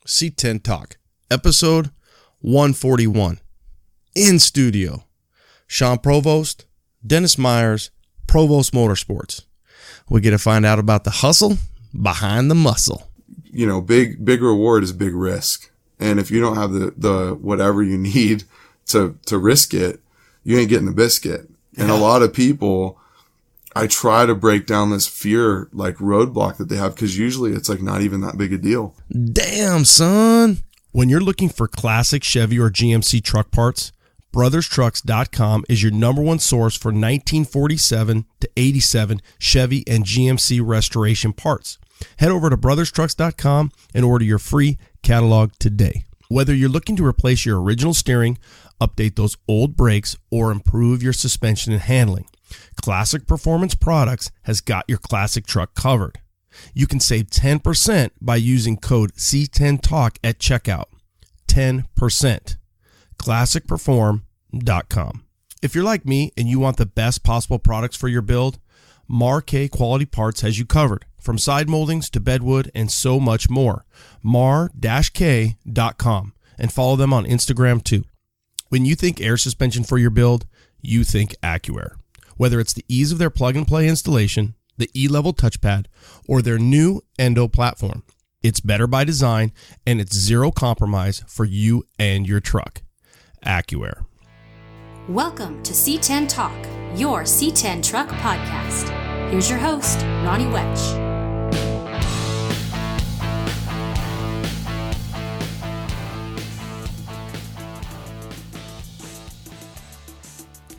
C10 Talk, episode 141. In studio, Sean Provost, Dennis Meyers, Provost Motorsports. We get to find out about the hustle behind the muscle. You know, big reward is big risk. And if you don't have the whatever you need to risk it, you ain't getting the biscuit. Yeah. And a lot of people, I try to break down this fear, like roadblock that they have, because usually it's like not even that big a deal. Damn, son. When you're looking for classic Chevy or GMC truck parts, brotherstrucks.com is your number one source for 1947 to 87 Chevy and GMC restoration parts. Head over to brotherstrucks.com and order your free catalog today. Whether you're looking to replace your original steering, update those old brakes, or improve your suspension and handling, Classic Performance Products has got your classic truck covered. You can save 10% by using code C10TALK at checkout. 10%. ClassicPerform.com. If you're like me and you want the best possible products for your build, Mar-K Quality Parts has you covered. From side moldings to bedwood and so much more. Mar-K.com, and follow them on Instagram too. When you think air suspension for your build, you think AccuAir. Whether it's the ease of their plug-and-play installation, the E-Level touchpad, or their new Endo platform, it's better by design and it's zero compromise for you and your truck. AccuAir. Welcome to C10 Talk, your C10 Truck podcast. Here's your host, Ronnie Wetch.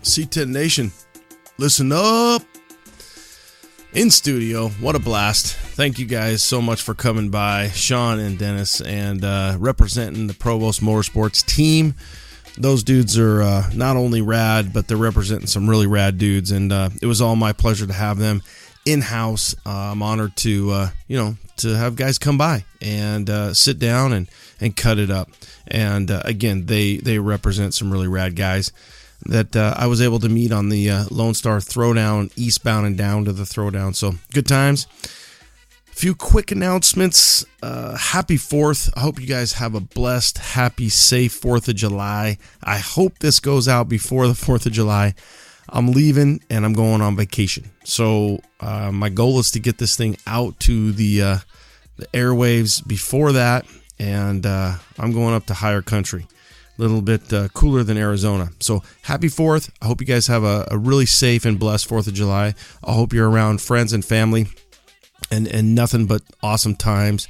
C10 Nation, listen up. In studio, what a blast. Thank you guys so much for coming by, Sean and Dennis, and representing the Provost Motorsports team. Those dudes are not only rad, but they're representing some really rad dudes, and it was all my pleasure to have them in-house. I'm honored to have guys come by and sit down and cut it up. And again, they represent some really rad guys that I was able to meet on the Lone Star Throwdown, eastbound and down to the Throwdown. So good times. A few quick announcements. Happy 4th. I hope you guys have a blessed, happy, safe 4th of July. I hope this goes out before the 4th of July. I'm leaving and I'm going on vacation. So my goal is to get this thing out to the airwaves before that. And I'm going up to higher country. A little bit cooler than Arizona. So happy 4th. I hope you guys have a really safe and blessed 4th of July. I hope you're around friends and family and nothing but awesome times.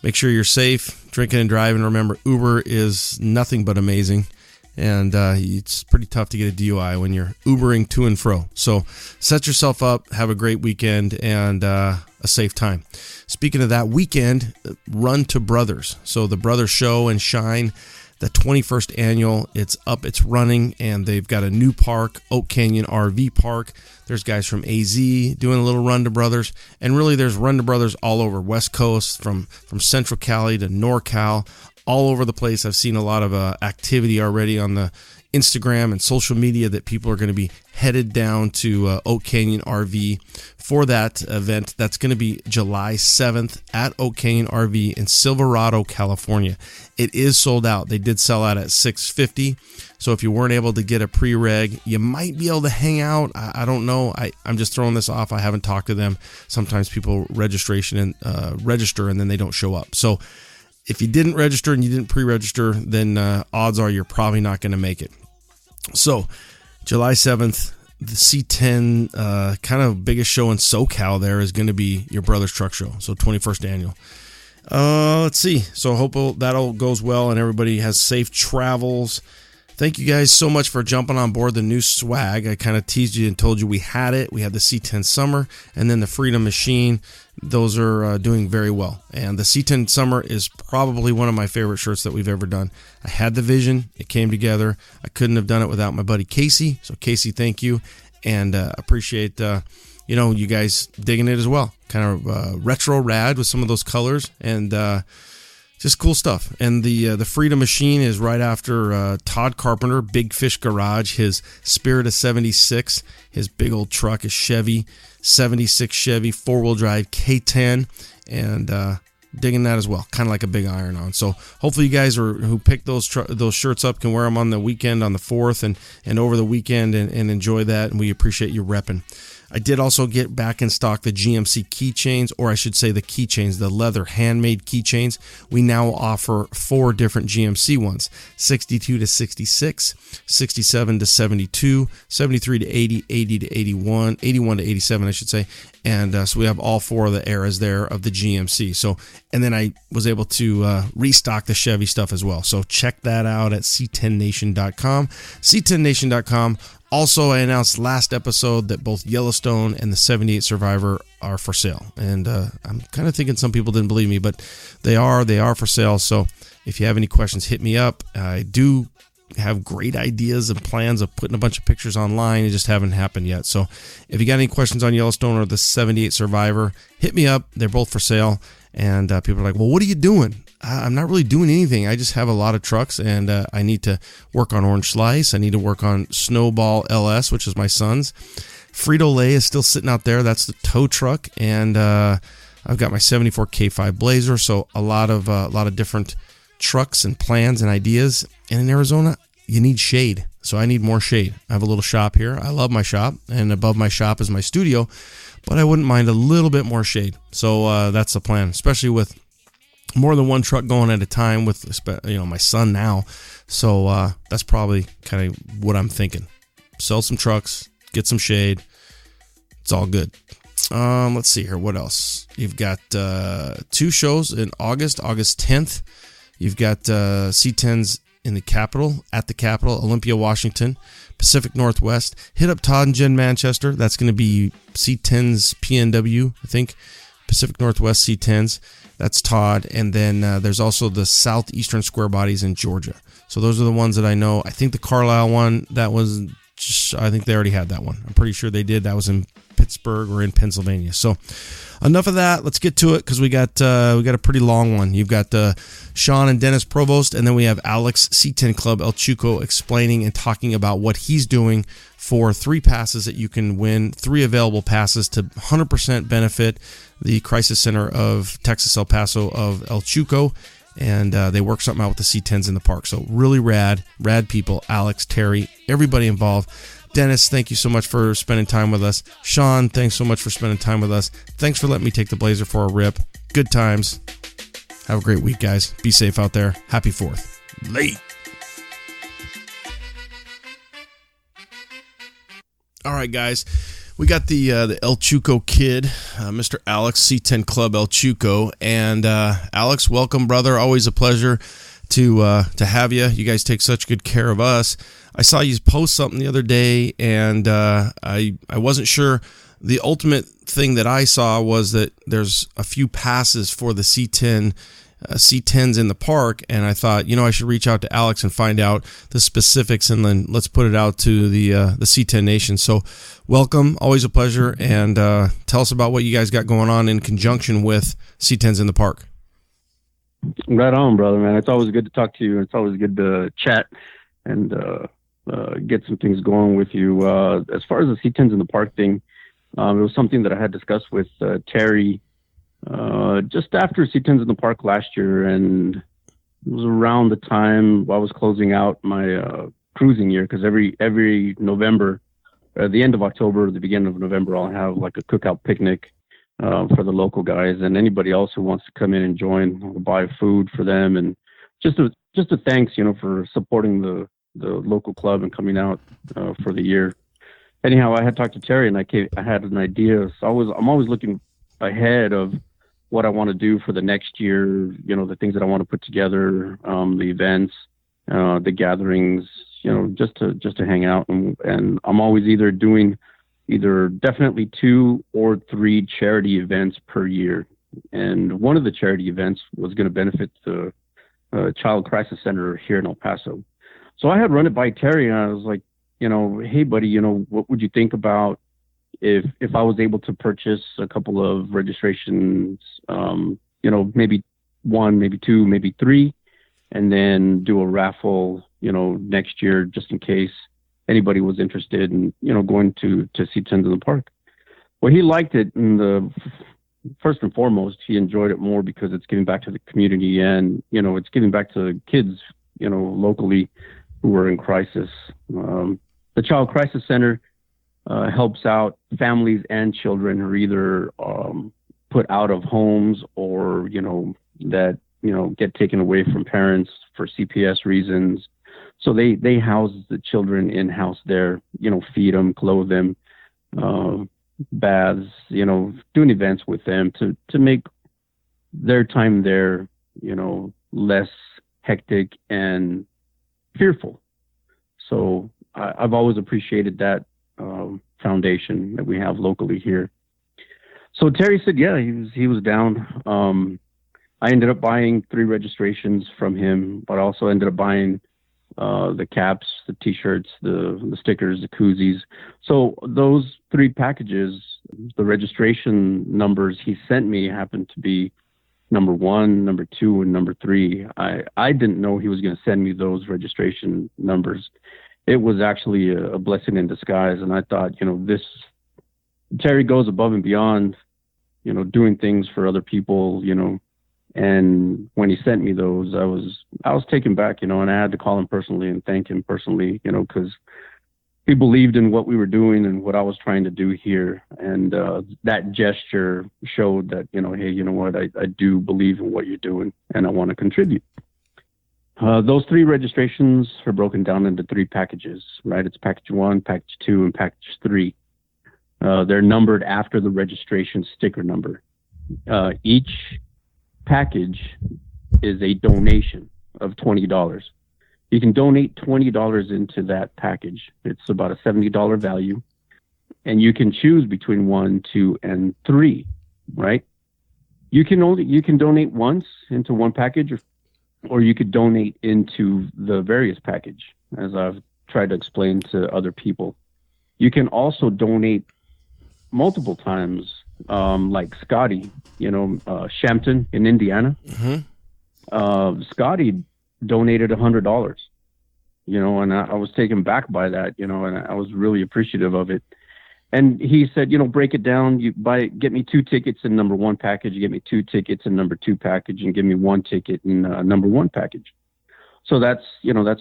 Make sure you're safe, drinking and driving. Remember, Uber is nothing but amazing. And it's pretty tough to get a DUI when you're Ubering to and fro. So set yourself up, have a great weekend, and a safe time. Speaking of that weekend, run to Brothers. So the Brothers Show and Shine, the 21st annual, it's up, it's running, and they've got a new park, Oak Canyon RV Park. There's guys from AZ doing a little run to Brothers, and really there's run to Brothers all over West Coast, from Central Cali to NorCal, all over the place. I've seen a lot of activity already on the Instagram and social media that people are going to be headed down to Oak Canyon RV for that event. That's going to be July 7th at Oak Canyon RV in Silverado, California. It is sold out. They did sell out at $650. So if you weren't able to get a pre-reg, you might be able to hang out. I don't know. I'm just throwing this off. I haven't talked to them. Sometimes people register and then they don't show up. So if you didn't register and you didn't pre-register, then odds are you're probably not going to make it. So July 7th, the C10 kind of biggest show in SoCal there is going to be your Brothers Truck Show. So 21st annual. Let's see. So I hope that all goes well and everybody has safe travels. Thank you guys so much for jumping on board the new swag. I kind of teased you and told you we had it. We had the C10 Summer and then the Freedom Machine. Those are doing very well. And the C10 Summer is probably one of my favorite shirts that we've ever done. I had the vision. It came together. I couldn't have done it without my buddy Casey. So Casey, thank you. And appreciate, you guys digging it as well. Kind of retro rad with some of those colors and just cool stuff. And the Freedom Machine is right after Todd Carpenter, Big Fish Garage, his Spirit of 76, his big old truck, is Chevy, 76 Chevy, 4-wheel drive K10. And digging that as well, kind of like a big iron-on. So hopefully you guys who picked those shirts up can wear them on the weekend on the 4th and over the weekend and enjoy that, and we appreciate you repping. I did also get back in stock the GMC keychains, or I should say the keychains, the leather handmade keychains. We now offer 4 different GMC ones: 62 to 66, 67 to 72, 73 to 80, 80 to 81, 81 to 87, I should say. And so we have all 4 of the eras there of the GMC. So, and then I was able to restock the Chevy stuff as well. So check that out at c10nation.com. c10nation.com. Also, I announced last episode that both Yellowstone and the 78 Survivor are for sale. And I'm kind of thinking some people didn't believe me, but they are for sale. So if you have any questions, hit me up. I do have great ideas and plans of putting a bunch of pictures online. It just haven't happened yet. So if you got any questions on Yellowstone or the 78 Survivor, hit me up. They're both for sale. And people are like, well, what are you doing? I'm not really doing anything. I just have a lot of trucks, and I need to work on Orange Slice. I need to work on Snowball LS, which is my son's. Frito-Lay is still sitting out there. That's the tow truck. And I've got my 74 K5 Blazer. So a lot of different trucks and plans and ideas. And in Arizona, you need shade. So I need more shade. I have a little shop here. I love my shop, and above my shop is my studio, but I wouldn't mind a little bit more shade. So that's the plan, especially with more than one truck going at a time with, my son now. So that's probably kind of what I'm thinking. Sell some trucks, get some shade. It's all good. Let's see here. What else? You've got 2 shows in August 10th. You've got C10s in the Capitol, at the Capitol, Olympia, Washington, Pacific Northwest. Hit up Todd and Jen Manchester. That's going to be C10s PNW, I think. Pacific Northwest C10s. That's Todd. And then there's also the Southeastern Square Bodies in Georgia. So those are the ones that I know. I think the Carlisle one, that was I think they already had that one. I'm pretty sure they did. That was in Pittsburgh or in Pennsylvania. So enough of that. Let's get to it, because we got a pretty long one. You've got Sean and Dennis Provost, and then we have Alex C10 Club El Chuco explaining and talking about what he's doing for 3 passes that you can win, 3 available passes to 100% benefit the Crisis Center of Texas El Paso of El Chuco. And they work something out with the C10s in the park. So really rad people. Alex, Terry, everybody involved. Dennis, thank you so much for spending time with us. Sean, thanks so much for spending time with us. Thanks for letting me take the Blazer for a rip. Good times. Have a great week, guys. Be safe out there. Happy 4th. Late. All right, guys. We got the El Chuco kid, Mr. Alex, C10 Club El Chuco. And Alex, welcome, brother. Always a pleasure to have you. You guys take such good care of us. I saw you post something the other day, and I wasn't sure. The ultimate thing that I saw was that there's a few passes for the C10s in the park, and I thought, I should reach out to Alex and find out the specifics, and then let's put it out to the C10 Nation. So welcome, always a pleasure, and tell us about what you guys got going on in conjunction with C10s in the park. Right on, brother, man. It's always good to talk to you. It's always good to chat and get some things going with you. As far as the C10s in the park thing, it was something that I had discussed with Terry just after C10s in the park last year, and it was around the time I was closing out my cruising year, because every November, the end of October, the beginning of November, I'll have like a cookout picnic for the local guys, and anybody else who wants to come in and join. I'll buy food for them, and just a thanks, for supporting the local club and coming out for the year. Anyhow, I had talked to Terry, and I had an idea. So I'm always looking ahead of what I want to do for the next year, the things that I want to put together, the events, the gatherings, just to hang out. And I'm always either doing definitely 2 or 3 charity events per year. And one of the charity events was going to benefit the Child Crisis Center here in El Paso. So I had run it by Terry, and I was like, hey buddy, what would you think about if I was able to purchase a couple of registrations, maybe 1, maybe 2, maybe 3, and then do a raffle, next year, just in case anybody was interested in, going to C10s in the park. Well, he liked it, and first and foremost, he enjoyed it more because it's giving back to the community, and, you know, it's giving back to kids, you know, locally who are in crisis. The Child Crisis Center helps out families and children who are either put out of homes or, you know, that, you know, get taken away from parents for CPS reasons. So they house the children in-house there, you know, feed them, clothe them, baths, you know, doing events with them to make their time there, you know, less hectic and fearful. So I've always appreciated that foundation that we have locally here. So Terry said, yeah, he was down. I ended up buying 3 registrations from him, but also ended up buying the caps, the T-shirts, the stickers, the koozies. So those 3 packages, the registration numbers he sent me happened to be number 1, number 2, and number 3. I didn't know he was going to send me those registration numbers. It was actually a blessing in disguise. And I thought, you know, Terry goes above and beyond, you know, doing things for other people, you know. And when he sent me those, I was taken back, you know, and I had to call him personally and thank him personally, you know, because he believed in what we were doing and what I was trying to do here. And that gesture showed that, you know, hey, you know what, I do believe in what you're doing and I want to contribute. Those 3 registrations are broken down into 3 packages, right? It's package 1, package 2, and package 3. They're numbered after the registration sticker number. Each package is a donation of $20. You can donate $20 into that package. It's about a $70 value, and you can choose between 1, 2, and 3, right? You can donate once into one package, or you could donate into the various package, as I've tried to explain to other people. You can also donate multiple times, like Scotty, you know, Shampton in Indiana. Mm-hmm. Scotty donated $100, you know, and I was taken back by that, you know, and I was really appreciative of it. And he said, you know, break it down. Get me 2 tickets in number 1 package. You get me 2 tickets in number 2 package, and give me 1 ticket in number 1 package. So that's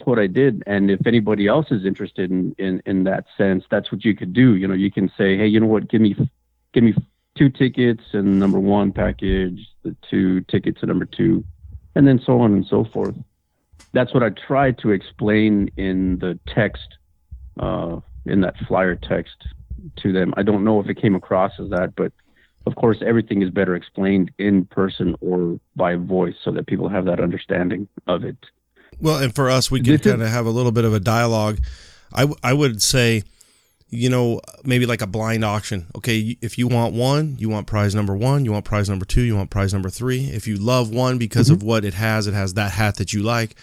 what I did. And if anybody else is interested in that sense, that's what you could do. You know, you can say, hey, you know what, give me 2 tickets in number 1 package, the 2 tickets in number 2, and then so on and so forth. That's what I tried to explain in the text, in that flyer text to them. I don't know if it came across as that, but of course everything is better explained in person or by voice so that people have that understanding of it. Well, and for us, we can kind of have a little bit of a dialogue. I would say, you know, maybe like a blind auction. Okay, if you want one, you want prize number 1, you want prize number 2, you want prize number 3. If you love one because of what it has that hat that you like,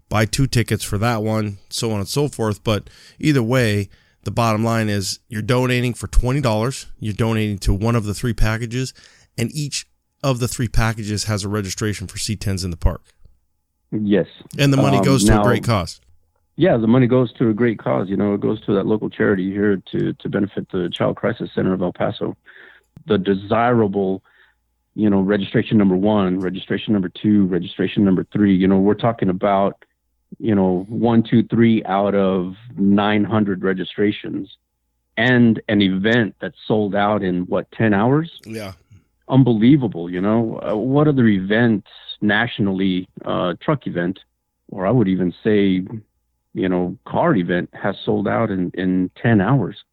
buy 2 tickets for that one, so on and so forth. But either way, the bottom line is you're donating for $20. You're donating to one of the 3 packages, and each of the 3 packages has a registration for C10s in the park. Yes. And the money goes to a great cause. Yeah, the money goes to a great cause. You know, it goes to that local charity here to benefit the Child Crisis Center of El Paso. The desirable, you know, registration number 1, registration number 2, registration number 3, you know, we're talking about, you know, 1, 2, 3 out of 900 registrations, and an event that sold out in 10 hours? Yeah. Unbelievable. You know, what other event nationally, truck event, or I would even say, you know, car event has sold out in 10 hours.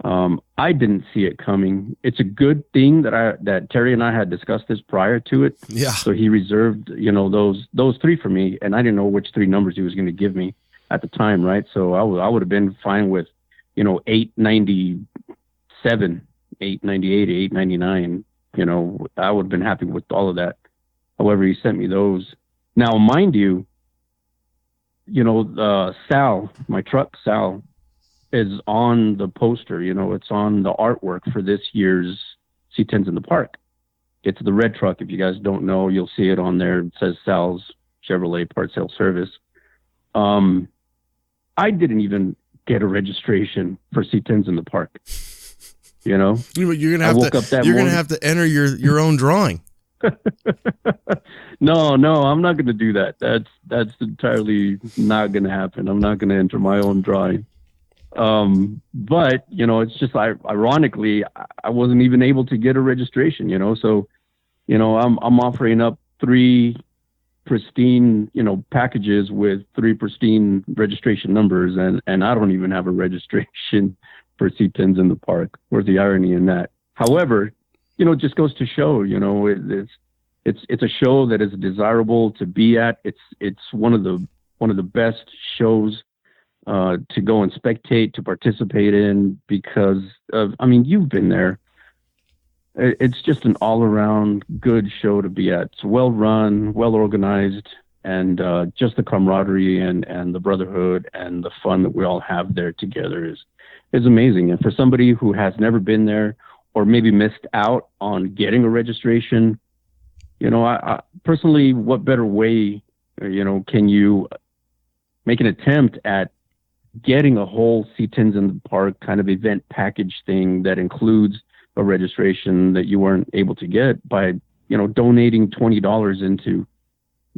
I didn't see it coming. It's a good thing that Terry and I had discussed this prior to it. Yeah. So he reserved, you know, those 3 for me, and I didn't know which 3 numbers he was going to give me at the time, right? So I would have been fine with, you know, 897, 898, 899. You know, I would have been happy with all of that. However, he sent me those. Now, mind you, you know, Sal, my truck, Sal, is on the poster. You know, it's on the artwork for this year's C10s in the park. It's the red truck. If you guys don't know, you'll see it on there. It says Sal's Chevrolet Part Sales Service. I didn't even get a registration for C10s in the park. you know. You're gonna have to enter your own drawing. No, I'm not going to do that. That's entirely not going to happen. I'm not going to enter my own drawing. But you know, it's just ironically, I wasn't even able to get a registration. You know, so you know, I'm offering up 3 pristine, you know, packages with 3 pristine registration numbers, and I don't even have a registration for C10s in the park. Where's the irony in that? However, you know, it just goes to show, you know, it's a show that is desirable to be at. It's one of the best shows to go and spectate, to participate in, because of, I mean, you've been there. It's just an all around good show to be at. It's well run, well organized, and just the camaraderie and the brotherhood and the fun that we all have there together is amazing. And for somebody who has never been there, or maybe missed out on getting a registration, you know, I personally, what better way, you know, can you make an attempt at getting a whole C10s in the park kind of event package thing that includes a registration that you weren't able to get by, you know, donating $20 into,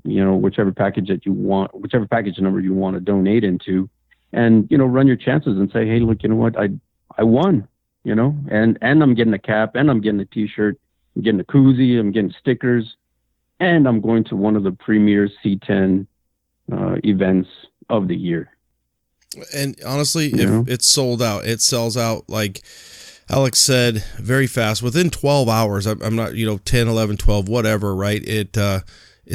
you know, whichever package that you want, whichever package number you want to donate into, and, you know, run your chances and say, hey, look, you know what, I won. You know, and I'm getting a cap, and I'm getting a T-shirt, I'm getting a koozie, I'm getting stickers, and I'm going to one of the premier C10 events of the year. And honestly, if it's sold out, it sells out, like Alex said, very fast. Within 12 hours, I'm not, you know, 10, 11, 12, whatever, right? It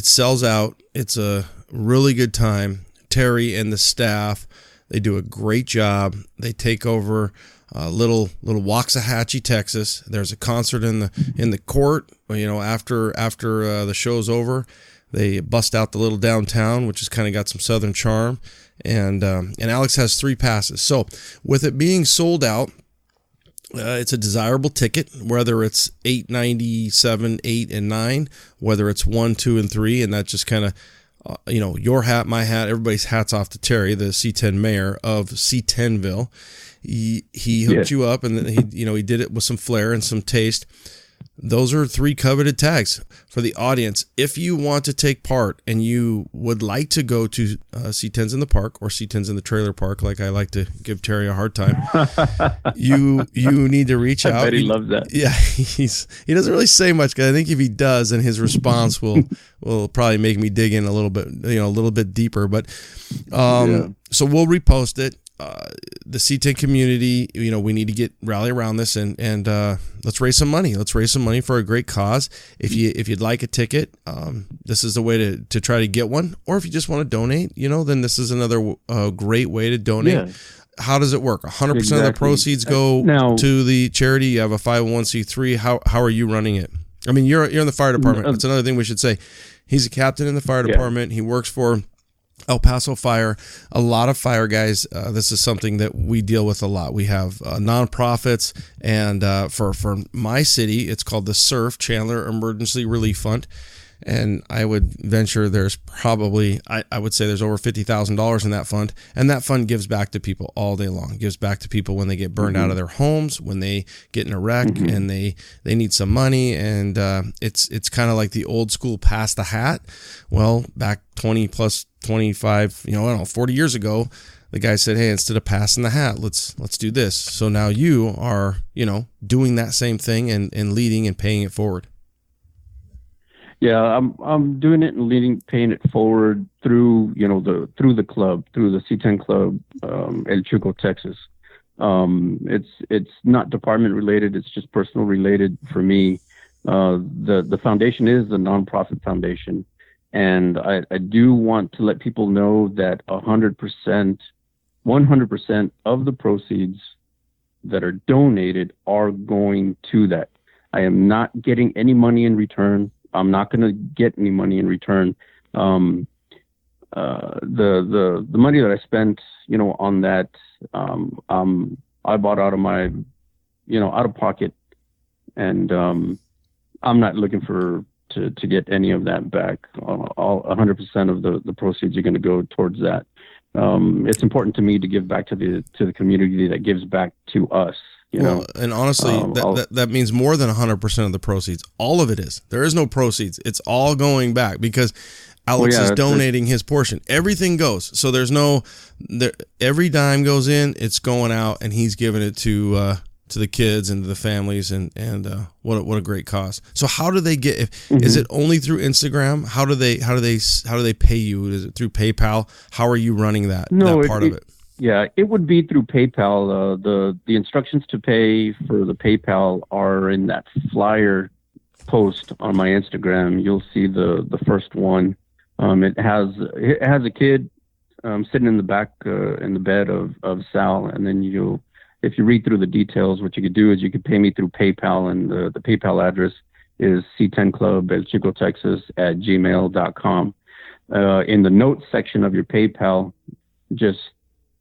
sells out. It's a really good time. Terry and the staff, they do a great job. They take over little Waxahachie, Texas. There's a concert in the court. You know, after the show's over, they bust out the little downtown, which has kind of got some southern charm. And Alex has 3 passes. So with it being sold out, it's a desirable ticket, whether it's $8.97, $8 and $9, whether it's 1, 2, and 3, and that just kind of, you know, your hat, my hat, everybody's hats off to Terry, the C10 mayor of C10ville. He hooked you up, and he did it with some flair and some taste. Those are 3 coveted tags for the audience. If you want to take part and you would like to go to C10s in the park or C10s in the trailer park, like I like to give Terry a hard time, you need to reach out. I bet he loves that. Yeah, he doesn't really say much, because I think if he does, then his response will probably make me dig in a little bit deeper. But so we'll repost it. The C10 community, you know, we need to rally around this and let's raise some money. Let's raise some money for a great cause. If you'd like a ticket, this is the way to try to get one. Or if you just want to donate, you know, then this is another great way to donate. Yeah. How does it work? 100% of the proceeds go to the charity. You have a 501c3. How are you running it? I mean, you're in the fire department. That's another thing we should say. He's a captain in the fire department. He works for El Paso Fire. A lot of fire guys, this is something that we deal with a lot. We have nonprofits, and for my city, it's called the SURF, Chandler Emergency Relief Fund. And I would venture there's probably, I would say there's over $50,000 in that fund. And that fund gives back to people all day long. It gives back to people when they get burned out of their homes, when they get in a wreck and they need some money. And it's kind of like the old school pass the hat. Well, back 20 plus 25, 40 years ago, the guy said, hey, instead of passing the hat, let's do this. So now you are, doing that same thing and leading and paying it forward. Yeah, I'm doing it and paying it forward through the club, through the C10 club, El Chuco, Texas. It's not department related; it's just personal related for me. The foundation is a nonprofit foundation, and I do want to let people know that 100% of the proceeds that are donated are going to that. I am not getting any money in return. I'm not going to get any money in return. The money that I spent, on that, I bought out of my, out of pocket, and I'm not looking to get any of that back. All 100% of the proceeds are going to go towards that. It's important to me to give back to the community that gives back to us. And honestly, that means more than 100% of the proceeds. All of it is. There is no proceeds. It's all going back because Alex is donating his portion. Everything goes. So there's every dime goes in, it's going out, and he's giving it to the kids and the families, and what a great cause. So how do they get? Is it only through Instagram? How do they pay you? Is it through PayPal? How are you running that part of it? Yeah, it would be through PayPal. The instructions to pay for the PayPal are in that flyer post on my Instagram. You'll see the first one. It has a kid sitting in the back in the bed of Sal, and then if you read through the details, what you could do is you could pay me through PayPal, and the PayPal address is C10Club El Chico, Texas @gmail.com. In the notes section of your PayPal, just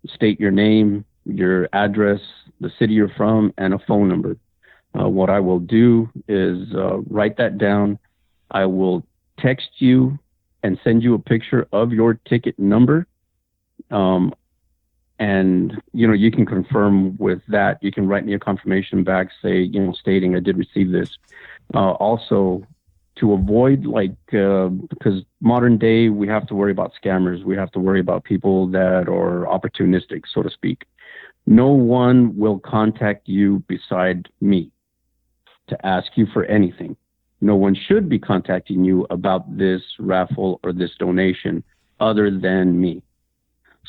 state your name, your address, the city you're from, and a phone number. What I will do is write that down. I will text you and send you a picture of your ticket number. And, you can confirm with that. You can write me a confirmation back, stating I did receive this. Also, to avoid, because modern day, we have to worry about scammers. We have to worry about people that are opportunistic, so to speak. No one will contact you beside me to ask you for anything. No one should be contacting you about this raffle or this donation other than me.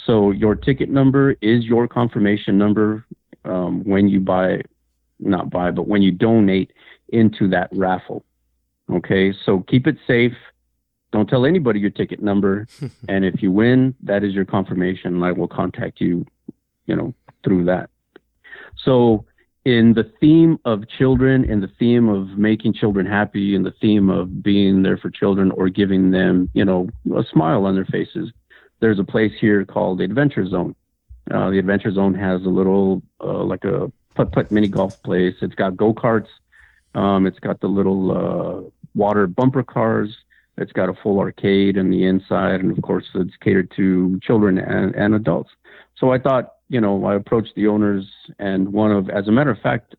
So your ticket number is your confirmation number when you when you donate into that raffle. Okay, so keep it safe. Don't tell anybody your ticket number. And if you win, that is your confirmation, and I will contact you, through that. So in the theme of children, in the theme of making children happy, in the theme of being there for children or giving them, a smile on their faces, there's a place here called the Adventure Zone. The Adventure Zone has a little, like a putt-putt mini golf place. It's got go-karts. It's got the little water bumper cars. It's got a full arcade in the inside. And, of course, it's catered to children and adults. So I thought, I approached the owners, and as a matter of fact,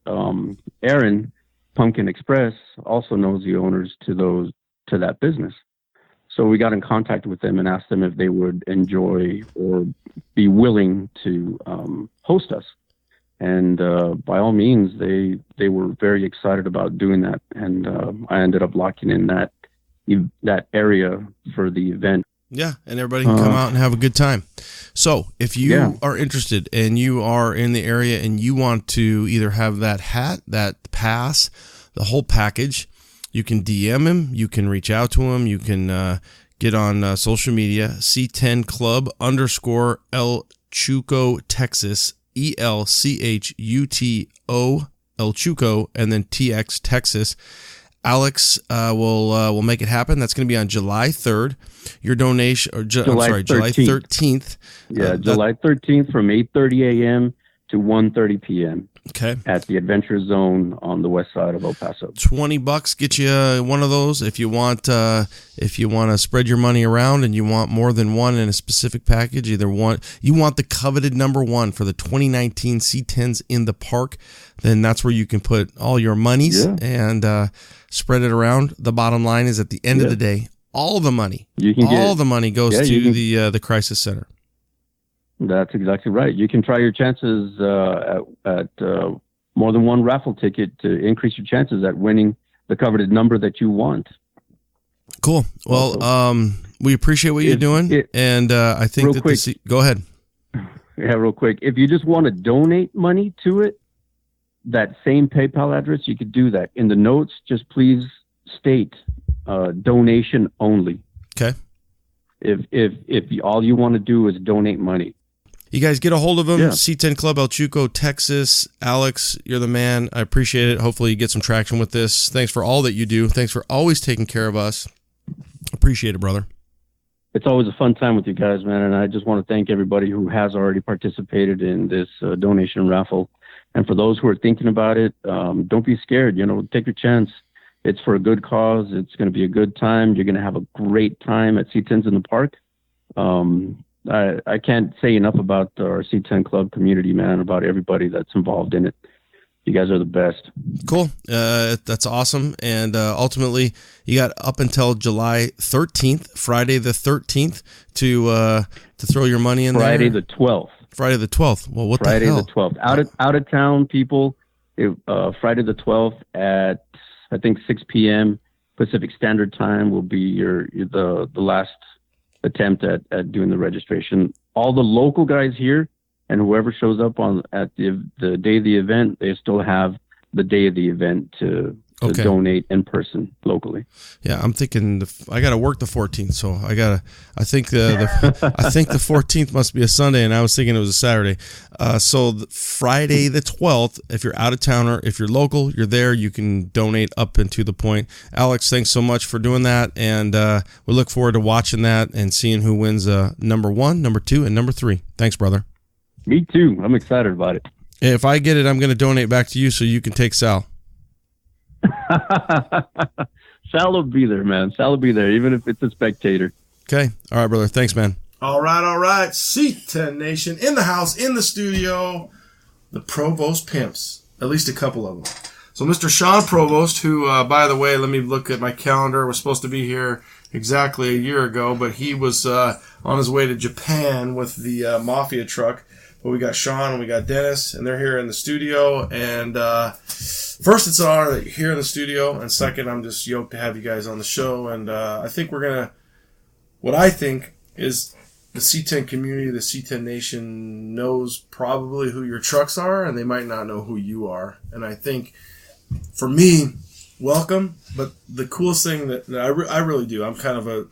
Aaron, Pumpkin Express, also knows the owners to that business. So we got in contact with them and asked them if they would enjoy or be willing to host us. And by all means, they were very excited about doing that. And I ended up locking in that area for the event. Yeah, and everybody can come out and have a good time. So if you are interested and you are in the area and you want to either have that hat, that pass, the whole package, you can DM him, you can reach out to him, you can get on social media, C10Club _El Chuco, Texas, ELCHUTO, El Chuco, and then TX, Texas. Alex will make it happen. That's going to be on July 3rd. Your donation, July 13th. Yeah, July 13th from 8:30 a.m. to 1:30 p.m. Okay. At the Adventure Zone on the west side of El Paso. $20 get you one of those. If you want to spread your money around and you want more than one in a specific package, you want the coveted number one for the 2019 C10s in the park, then that's where you can put all your monies and spread it around. The bottom line is, at the end of the day, all the money goes to the crisis center. That's exactly right. You can try your chances at more than one raffle ticket to increase your chances at winning the coveted number that you want. Cool. Well, we appreciate what you're doing, and I think that go ahead. Yeah, real quick. If you just want to donate money to it, that same PayPal address, you could do that. In the notes, just please state donation only. Okay. If all you want to do is donate money. You guys get a hold of him. Yeah. C10 Club El Chuco, Texas. Alex, you're the man. I appreciate it. Hopefully you get some traction with this. Thanks for all that you do. Thanks for always taking care of us. Appreciate it, brother. It's always a fun time with you guys, man. And I just want to thank everybody who has already participated in this donation raffle. And for those who are thinking about it, don't be scared. Take your chance. It's for a good cause. It's going to be a good time. You're going to have a great time at C10s in the park. I can't say enough about our C10 Club community, man, about everybody that's involved in it. You guys are the best. Cool. That's awesome. And ultimately, you got up until July 13th, Friday the 13th, to throw your money in Friday there. the 12th. Friday the 12th. Well, what Friday the hell? the 12th. Out of town people. Friday the 12th at I think 6 p.m. Pacific Standard Time will be the last attempt at doing the registration. All the local guys here and whoever shows up at the day of the event, they still have the day of the event to donate in person locally. Yeah, I'm thinking I got to work the 14th, so I think the 14th must be a Sunday, and I was thinking it was a Saturday. So Friday the 12th, if you're out of town or if you're local, you're there, you can donate up and to the point. Alex, thanks so much for doing that, and we look forward to watching that and seeing who wins number 1, number 2, and number 3. Thanks, brother. Me too. I'm excited about it. If I get it, I'm going to donate back to you so you can take Sal. Sal will be there, man. Sal will be there, even if it's a spectator. Okay. All right, brother. Thanks, man. All right. C10 Nation in the house, in the studio, the Provost Pimps, at least a couple of them. So Mr. Sean Provost, who, by the way, let me look at my calendar, was supposed to be here exactly a year ago, but he was on his way to Japan with the Mafia truck. But we got Sean and we got Dennis, and they're here in the studio. And first, it's an honor that you're here in the studio. And second, I'm just yoked to have you guys on the show. And I think what I think is the C10 community, the C10 Nation knows probably who your trucks are, and they might not know who you are. And I think, for me, welcome. But the coolest thing that I really do, I'm kind of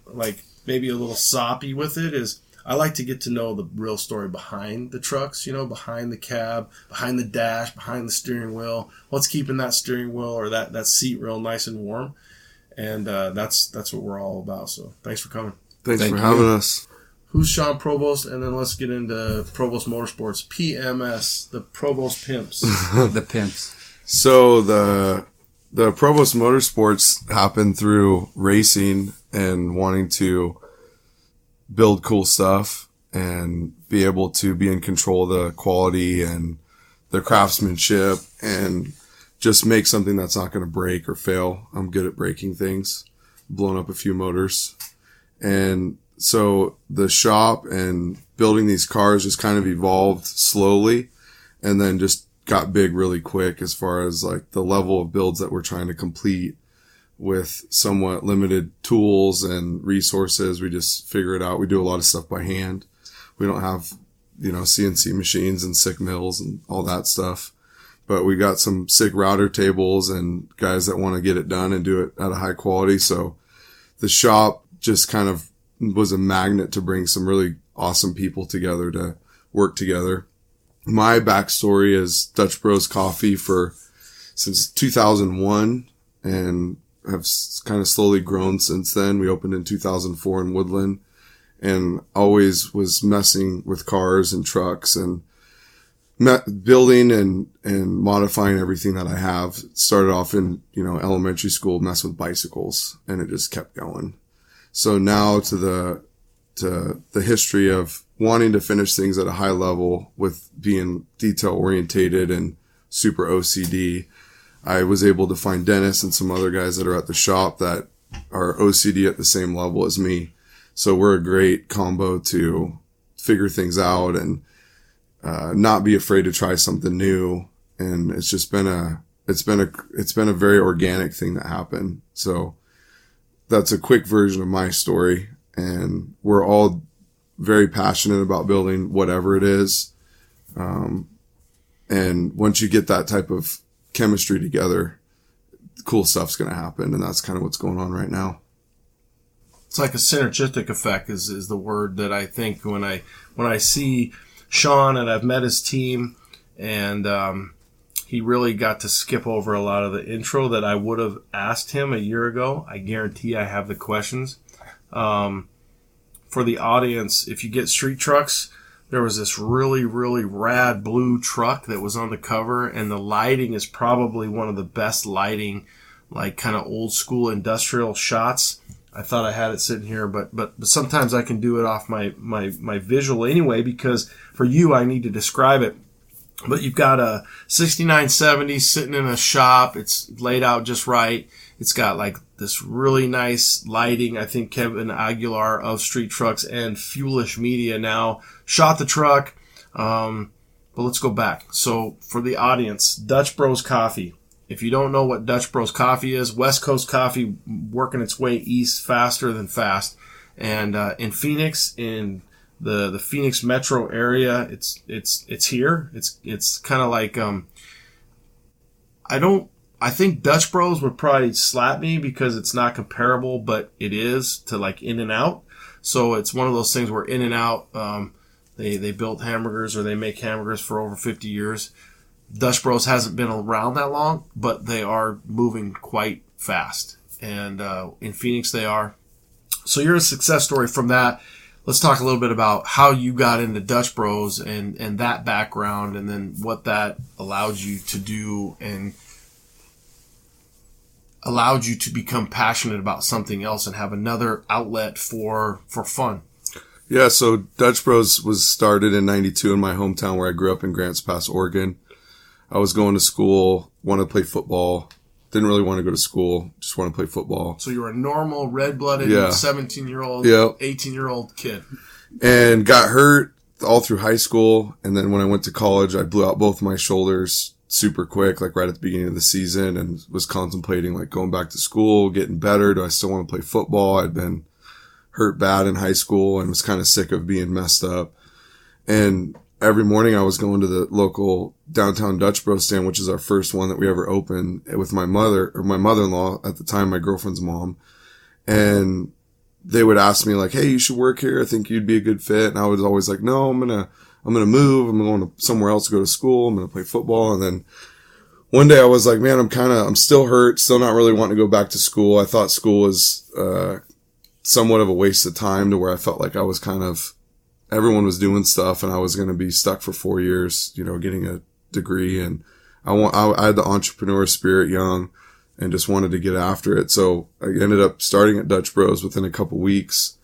maybe a little soppy with it, is I like to get to know the real story behind the trucks, behind the cab, behind the dash, behind the steering wheel. What's keeping that steering wheel or that seat real nice and warm? And that's what we're all about. So thanks for coming. Thanks for having us. Who's Sean Provost? And then let's get into Provost Motorsports, PMS, the Provost Pimps. The Pimps. So the Provost Motorsports happened through racing and wanting to build cool stuff and be able to be in control of the quality and the craftsmanship and just make something that's not going to break or fail. I'm good at breaking things, blown up a few motors. And so the shop and building these cars just kind of evolved slowly and then just got big really quick as far as like the level of builds that we're trying to complete. With somewhat limited tools and resources, we just figure it out. We do a lot of stuff by hand. We don't have, CNC machines and sick mills and all that stuff. But we got some sick router tables and guys that want to get it done and do it at a high quality. So the shop just kind of was a magnet to bring some really awesome people together to work together. My backstory is Dutch Bros Coffee since 2001 and have kind of slowly grown since then. We opened in 2004 in Woodland and always was messing with cars and trucks and building and modifying everything that I have. Started off in, elementary school, mess with bicycles, and it just kept going. So now to the history of wanting to finish things at a high level with being detail orientated and super OCD. I was able to find Dennis and some other guys that are at the shop that are OCD at the same level as me. So we're a great combo to figure things out and not be afraid to try something new. And it's just been a very organic thing that happened. So that's a quick version of my story. And we're all very passionate about building whatever it is. And once you get that type of chemistry together, cool stuff's going to happen. And that's kind of what's going on right now. It's like a synergistic effect is the word that I think when I see Sean and I've met his team and he really got to skip over a lot of the intro that I would have asked him a year ago. I guarantee I have the questions. For the audience, if you get street trucks, there was this really, really rad blue truck that was on the cover, and the lighting is probably one of the best lighting, like kind of old school industrial shots. I thought I had it sitting here, but sometimes I can do it off my visual anyway, because for you, I need to describe it. But you've got a 6970 sitting in a shop. It's laid out just right. It's got like this really nice lighting. I think Kevin Aguilar of Street Trucks and Fuelish Media now shot the truck. But let's go back. So for the audience, Dutch Bros Coffee. If you don't know what Dutch Bros Coffee is, West Coast coffee working its way east faster than fast. And in Phoenix, in the Phoenix metro area, it's here. It's kind of like I think Dutch Bros would probably slap me because it's not comparable, but it is to like In-N-Out. So it's one of those things where In-N-Out they built hamburgers, or they make hamburgers for over 50 years. Dutch Bros hasn't been around that long, but they are moving quite fast. And in Phoenix they are. So you're a success story from that. Let's talk a little bit about how you got into Dutch Bros and that background, and then what that allowed you to do and allowed you to become passionate about something else and have another outlet for fun. Yeah, so Dutch Bros was started in 92 in my hometown where I grew up in Grants Pass, Oregon. I was going to school, wanted to play football. Didn't really want to go to school, just want to play football. So you were a normal, red-blooded, 17-year-old, 18-year-old kid. And got hurt all through high school. And then when I went to college, I blew out both my shoulders super quick, like right at the beginning of the season, and was contemplating like going back to school, getting better. Do I still want to play football? I'd been hurt bad in high school and was kind of sick of being messed up. And every morning I was going to the local downtown Dutch Bros stand, which is our first one that we ever opened, with my mother-in-law at the time, my girlfriend's mom. And they would ask me like, hey, you should work here. I think you'd be a good fit. And I was always like, no, I'm going to move. I'm going to somewhere else to go to school. I'm going to play football. And then one day I was like, man, I'm still hurt, still not really wanting to go back to school. I thought school was, somewhat of a waste of time, to where I felt like I was everyone was doing stuff and I was going to be stuck for 4 years, getting a degree. And I had the entrepreneur spirit young and just wanted to get after it. So I ended up starting at Dutch Bros within a couple weeks.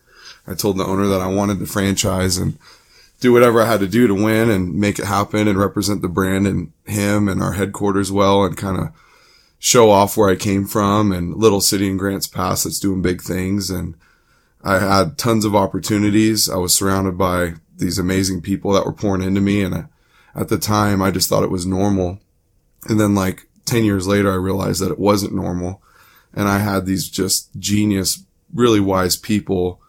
I told the owner that I wanted to franchise and do whatever I had to do to win and make it happen and represent the brand and him and our headquarters well, and kind of show off where I came from, and little city in Grants Pass that's doing big things. And I had tons of opportunities. I was surrounded by these amazing people that were pouring into me. And at the time, I just thought it was normal. And then like 10 years later, I realized that it wasn't normal. And I had these just genius, really wise people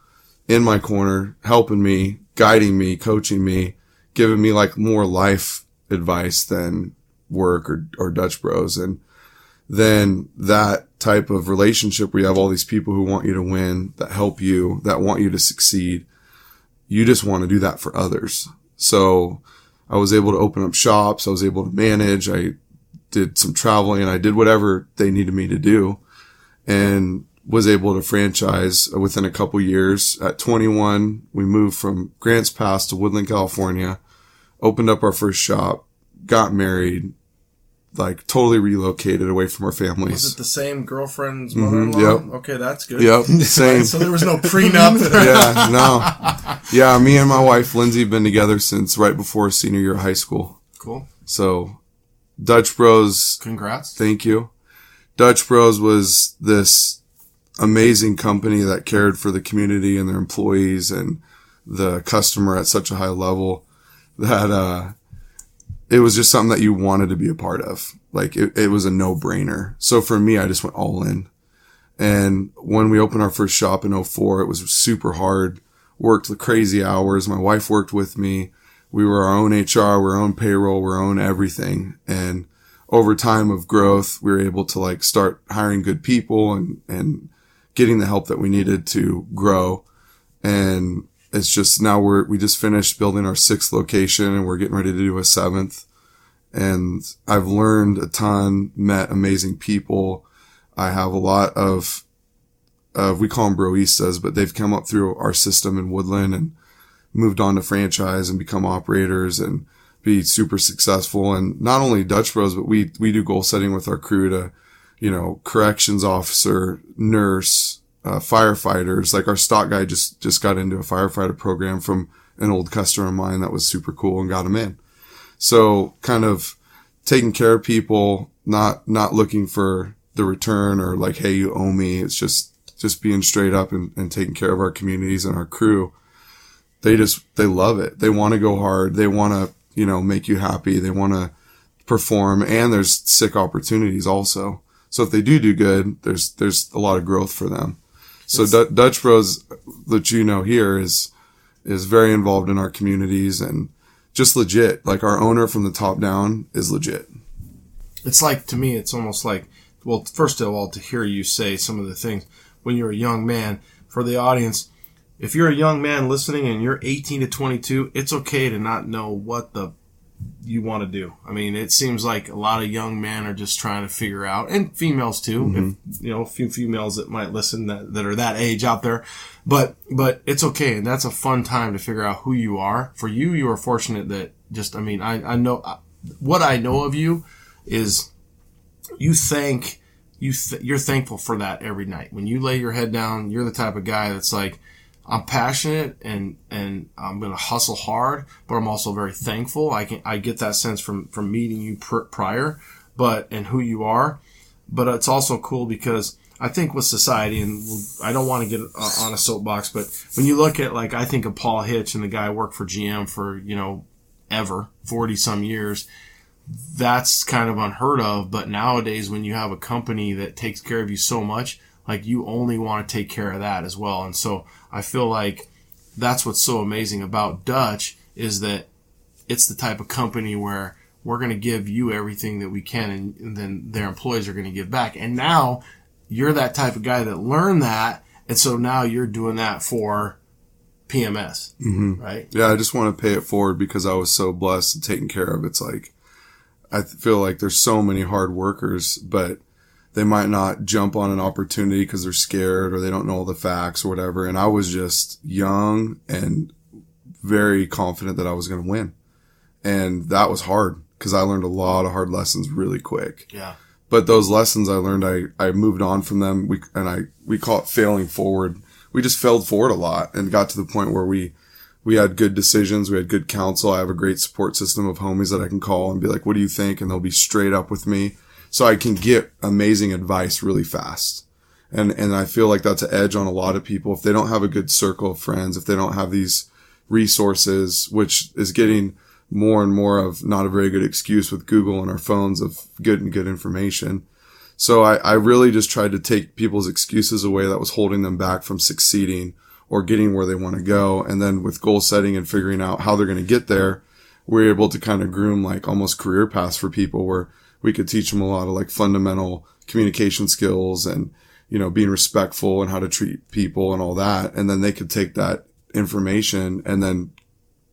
in my corner, helping me, guiding me, coaching me, giving me like more life advice than work or Dutch Bros. And then that type of relationship where you have all these people who want you to win, that help you, that want you to succeed, you just want to do that for others. So I was able to open up shops. I was able to manage. I did some traveling. I did whatever they needed me to do, and was able to franchise within a couple years. At 21, we moved from Grants Pass to Woodland, California, opened up our first shop, got married, like totally relocated away from our families. Was it the same girlfriend's mother-in-law? Yep. Okay, that's good. Yep, same. So there was no prenup. Yeah, no. Yeah, me and my wife, Lindsay, have been together since right before senior year of high school. Cool. So Dutch Bros. Congrats. Thank you. Dutch Bros was this amazing company that cared for the community and their employees and the customer at such a high level that, it was just something that you wanted to be a part of. Like it was a no-brainer. So for me, I just went all in. And when we opened our first shop in 2004, it was super hard. Worked the crazy hours. My wife worked with me. We were our own HR, our own payroll, our own everything. And over time of growth, we were able to like start hiring good people and getting the help that we needed to grow. And it's just now we just finished building our 6th location, and we're getting ready to do a 7th. And I've learned a ton, met amazing people. I have a lot of we call them broistas, but they've come up through our system in Woodland and moved on to franchise and become operators and be super successful. And not only Dutch Bros, but we do goal setting with our crew to, corrections officer, nurse, firefighters. Like our stock guy just got into a firefighter program from an old customer of mine that was super cool and got him in. So kind of taking care of people, not looking for the return or like, hey, you owe me. It's just being straight up and taking care of our communities and our crew. They love it. They want to go hard. They want to, make you happy. They want to perform, and there's sick opportunities also. So if they do good, there's a lot of growth for them. So Dutch Bros, that here is very involved in our communities and just legit. Like our owner from the top down is legit. It's like, to me, it's almost like, well, first of all, to hear you say some of the things when you're a young man, for the audience, if you're a young man listening and you're 18 to 22, it's okay to not know what you want to do. I mean, it seems like a lot of young men are just trying to figure out, and females too, Mm-hmm. if, a few females that might listen that are that age out there, but it's okay. And that's a fun time to figure out who you are. For you, you are fortunate that I know what I know of you is you're thankful for that every night. When you lay your head down, you're the type of guy that's like, I'm passionate and I'm going to hustle hard, but I'm also very thankful. I get that sense from meeting you prior, and who you are. But it's also cool because I think with society, and I don't want to get on a soapbox, but when you look at, like, I think of Paul Hitch and the guy who worked for GM for, ever, 40 some years. That's kind of unheard of. But nowadays, when you have a company that takes care of you so much, like, you only want to take care of that as well. And so I feel like that's what's so amazing about Dutch, is that it's the type of company where we're going to give you everything that we can, and then their employees are going to give back. And now you're that type of guy that learned that. And so now you're doing that for PMS, right? Yeah, I just want to pay it forward because I was so blessed and taken care of. It's like, I feel like there's so many hard workers, but they might not jump on an opportunity because they're scared or they don't know all the facts or whatever. And I was just young and very confident that I was going to win. And that was hard because I learned a lot of hard lessons really quick. Yeah. But those lessons I learned, I moved on from them. We call it failing forward. We just failed forward a lot and got to the point where we had good decisions. We had good counsel. I have a great support system of homies that I can call and be like, what do you think? And they'll be straight up with me. So I can get amazing advice really fast. And I feel like that's an edge on a lot of people. If they don't have a good circle of friends, if they don't have these resources, which is getting more and more of not a very good excuse with Google and our phones of good information. So I really just tried to take people's excuses away that was holding them back from succeeding or getting where they want to go. And then with goal setting and figuring out how they're going to get there, we're able to kind of groom like almost career paths for people where we could teach them a lot of like fundamental communication skills and, being respectful and how to treat people and all that. And then they could take that information and then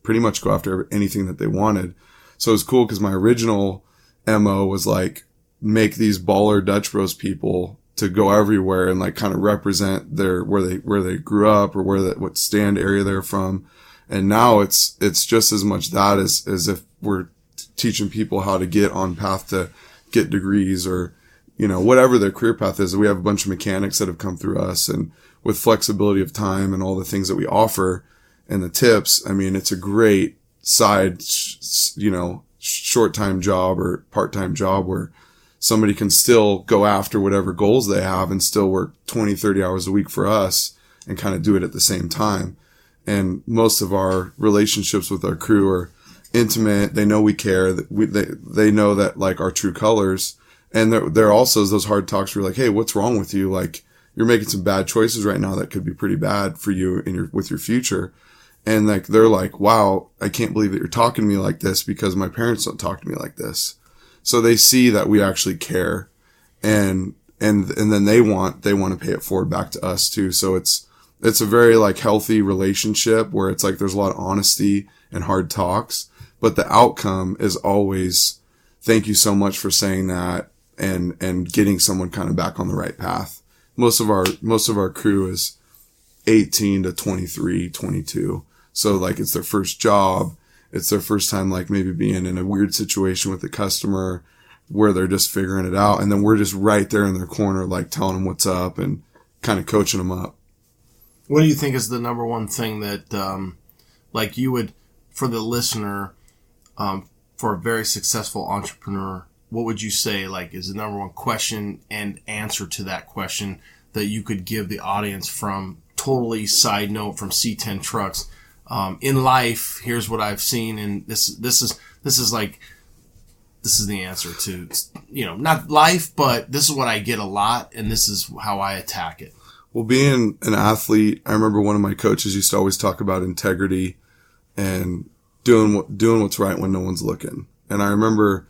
pretty much go after anything that they wanted. So it was cool because my original MO was like, make these baller Dutch Bros people to go everywhere and like kind of represent where they grew up or what stand area they're from. And now it's just as much that as if we're teaching people how to get on path to get degrees or, whatever their career path is. We have a bunch of mechanics that have come through us, and with flexibility of time and all the things that we offer and the tips, I mean, it's a great side, short-time job or part-time job where somebody can still go after whatever goals they have and still work 20, 30 hours a week for us and kind of do it at the same time. And most of our relationships with our crew are intimate. They know we care. They know that like our true colors. And there also is those hard talks where you're like, hey, what's wrong with you? Like, you're making some bad choices right now that could be pretty bad for you with your future. And like, they're like, wow, I can't believe that you're talking to me like this because my parents don't talk to me like this. So they see that we actually care, and then they want to pay it forward back to us too. So it's a very like healthy relationship where it's like there's a lot of honesty and hard talks, but the outcome is always thank you so much for saying that and getting someone kind of back on the right path. Most of our crew is 18 to 23, 22. So like it's their first job. It's their first time like maybe being in a weird situation with the customer where they're just figuring it out. And then we're just right there in their corner, like telling them what's up and kind of coaching them up. What do you think is the number one thing that, like you would, for the listener, for a very successful entrepreneur, what would you say, like, is the number one question and answer to that question that you could give the audience from totally side note from C10 trucks? In life, here's what I've seen, and this is the answer to, not life, but this is what I get a lot, and this is how I attack it. Well, being an athlete, I remember one of my coaches used to always talk about integrity and doing what's right when no one's looking. And I remember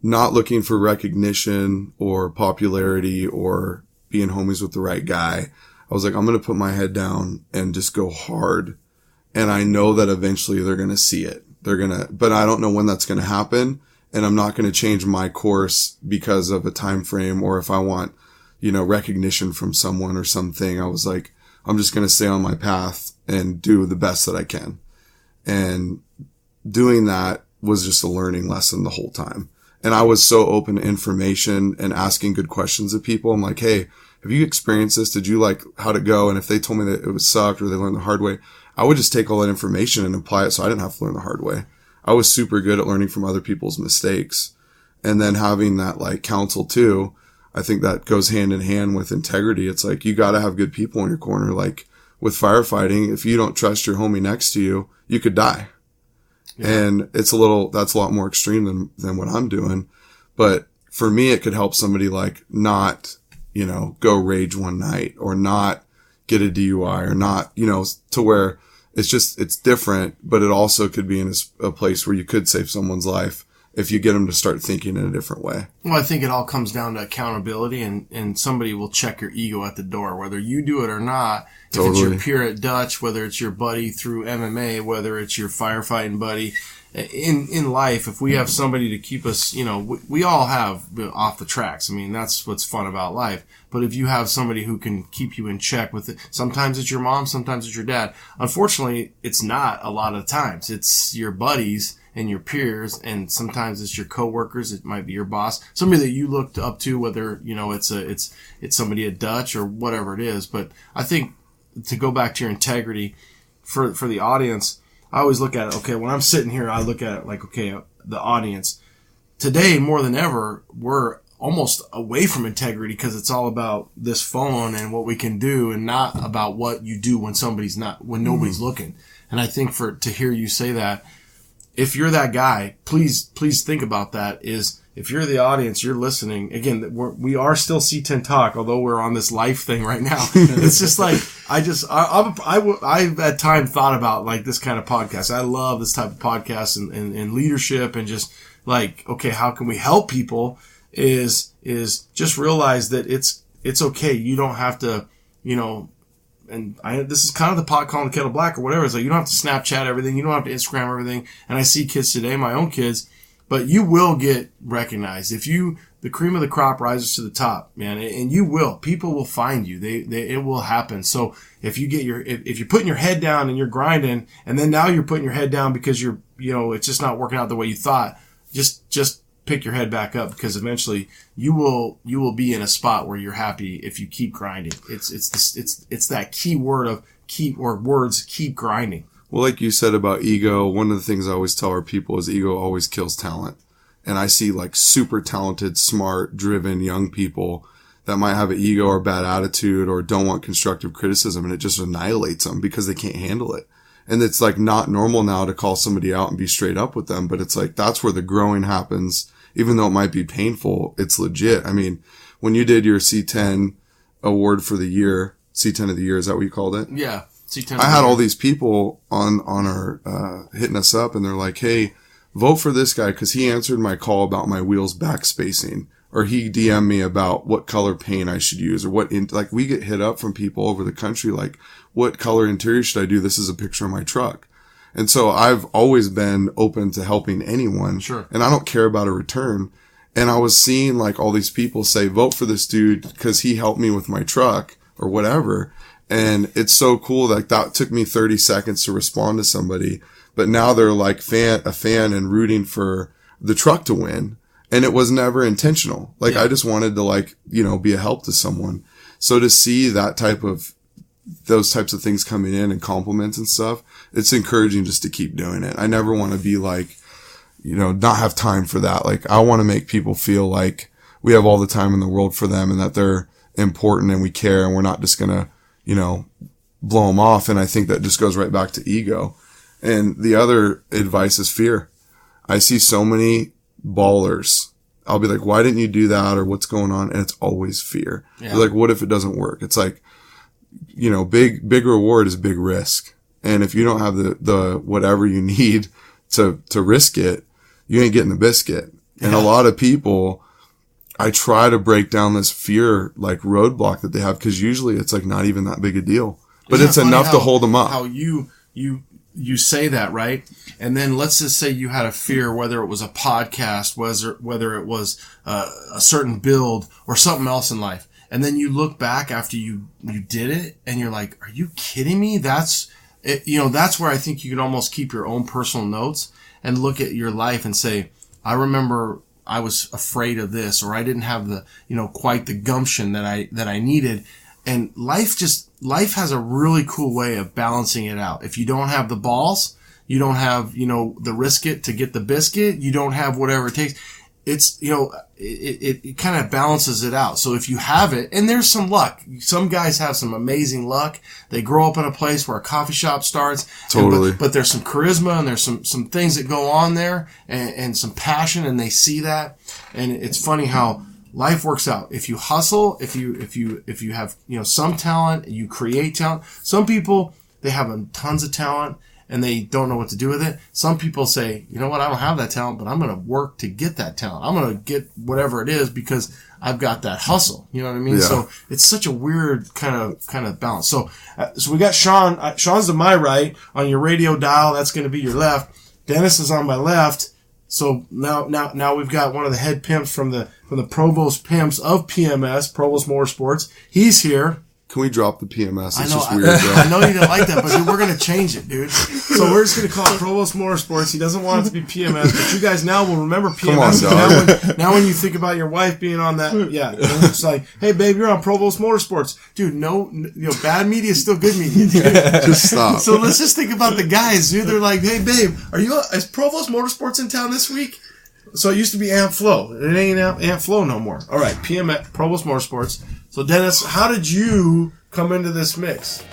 not looking for recognition or popularity or being homies with the right guy. I was like, I'm going to put my head down and just go hard. And I know that eventually they're going to see it. But I don't know when that's going to happen. And I'm not going to change my course because of a time frame, or if I want, recognition from someone or something. I was like, I'm just going to stay on my path and do the best that I can. And doing that was just a learning lesson the whole time. And I was so open to information and asking good questions of people. I'm like, hey, have you experienced this? Did you like how'd it go? And if they told me that it was sucked or they learned the hard way, I would just take all that information and apply it so I didn't have to learn the hard way. I was super good at learning from other people's mistakes. And then having that like counsel too, I think that goes hand in hand with integrity. It's like, you got to have good people in your corner. Like with firefighting, if you don't trust your homie next to you, you could die. Yeah. And that's a lot more extreme than what I'm doing. But for me, it could help somebody like not, go rage one night or not get a DUI or not, to where it's different, but it also could be in a place where you could save someone's life if you get them to start thinking in a different way. Well, I think it all comes down to accountability, and somebody will check your ego at the door, whether you do it or not. Totally. If it's your peer at Dutch, whether it's your buddy through MMA, whether it's your firefighting buddy. In life, if we have somebody to keep us, we all have off the tracks. I mean, that's what's fun about life. But if you have somebody who can keep you in check with it, sometimes it's your mom, sometimes it's your dad. Unfortunately, it's not a lot of times. It's your buddies and your peers, and sometimes it's your coworkers. It might be your boss, somebody that you looked up to, whether, it's somebody at Dutch or whatever it is. But I think to go back to your integrity for the audience, I always look at it, okay, when I'm sitting here, I look at it like, okay, the audience. Today, more than ever, we're almost away from integrity because it's all about this phone and what we can do and not about what you do when nobody's looking. And I think to hear you say that, if you're that guy, please think about that. Is if you're the audience, you're listening. Again, we are still C10 Talk, although we're on this life thing right now. It's just like I've at time thought about like this kind of podcast. I love this type of podcast and leadership and just like, okay, how can we help people? Is just realize that it's okay. You don't have to, this is kind of the pot calling the kettle black or whatever. It's like, you don't have to Snapchat everything. You don't have to Instagram everything. And I see kids today, my own kids, but you will get recognized. If the cream of the crop rises to the top, man, and you will, people will find you. It will happen. So if you're putting your head down and you're grinding, and then now you're putting your head down because it's just not working out the way you thought, just pick your head back up, because eventually you will be in a spot where you're happy if you keep grinding. It's that key word of keep grinding. Well, like you said about ego, one of the things I always tell our people is ego always kills talent. And I see like super talented, smart, driven young people that might have an ego or bad attitude or don't want constructive criticism, and it just annihilates them because they can't handle it. And it's like not normal now to call somebody out and be straight up with them, but it's like that's where the growing happens. Even though it might be painful, it's legit. I mean, when you did your C10 award for the year, C10 of the year, is that what you called it? Yeah, C10. I had all these people on our hitting us up, and they're like, hey, vote for this guy because he answered my call about my wheels back spacing, or he DM'd me about what color paint I should use, or like we get hit up from people over the country like, what color interior should I do? This is a picture of my truck. And so I've always been open to helping anyone. Sure. And I don't care about a return. And I was seeing like all these people say, vote for this dude because he helped me with my truck or whatever. And it's so cool. Like that took me 30 seconds to respond to somebody, but now they're like a fan and rooting for the truck to win. And it was never intentional. Like I just wanted to be a help to someone. So to see those types of things coming in and compliments and stuff, it's encouraging just to keep doing it. I never want to be like, not have time for that. Like, I want to make people feel like we have all the time in the world for them and that they're important and we care and we're not just going to, blow them off. And I think that just goes right back to ego. And the other advice is fear. I see so many ballers. I'll be like, why didn't you do that? Or what's going on? And it's always fear. Yeah. Like, what if it doesn't work? It's like, big reward is big risk. And if you don't have the whatever you need to risk it, you ain't getting the biscuit. And a lot of people, I try to break down this fear, like, roadblock that they have, because usually it's like not even that big a deal, but it's enough to hold them up. How you say that, right? And then let's just say you had a fear, whether it was a podcast, whether it was a certain build or something else in life. And then you look back after you did it and you're like, are you kidding me? That's where I think you can almost keep your own personal notes and look at your life and say, I remember I was afraid of this, or I didn't have the, quite the gumption that I needed. And life has a really cool way of balancing it out. If you don't have the balls, you don't have, the risk it to get the biscuit, you don't have whatever it takes. It's, it kind of balances it out. So if you have it, and there's some luck, some guys have some amazing luck. They grow up in a place where a coffee shop starts. Totally. But there's some charisma and there's some things that go on there and some passion, and they see that. And it's funny how life works out. If you hustle, if you have, some talent, you create talent. Some people, they have tons of talent and they don't know what to do with it. Some people say, you know what, I don't have that talent, but I'm going to work to get that talent. I'm going to get whatever it is because I've got that hustle. You know what I mean? Yeah. So it's such a weird kind of balance. So we got Sean. Sean's to my right on your radio dial. That's going to be your left. Dennis is on my left. So now we've got one of the head pimps from the Provost pimps of PMS, Provost Motorsports. He's here. Can we drop the PMS? It's just weird, bro. I know you didn't like that, but dude, we're going to change it, dude. So we're just going to call it Provost Motorsports. He doesn't want it to be PMS, but you guys now will remember PMS. Come on, now when you think about your wife being on that, it's like, hey, babe, you're on Provost Motorsports. Dude, no, bad media is still good media, dude. Just stop. So let's just think about the guys, dude. They're like, hey, babe, is Provost Motorsports in town this week? So it used to be Amp Flow. It ain't Amp Flow no more. All right, PMS, Provost Motorsports. So Dennis, how did you come into this mix?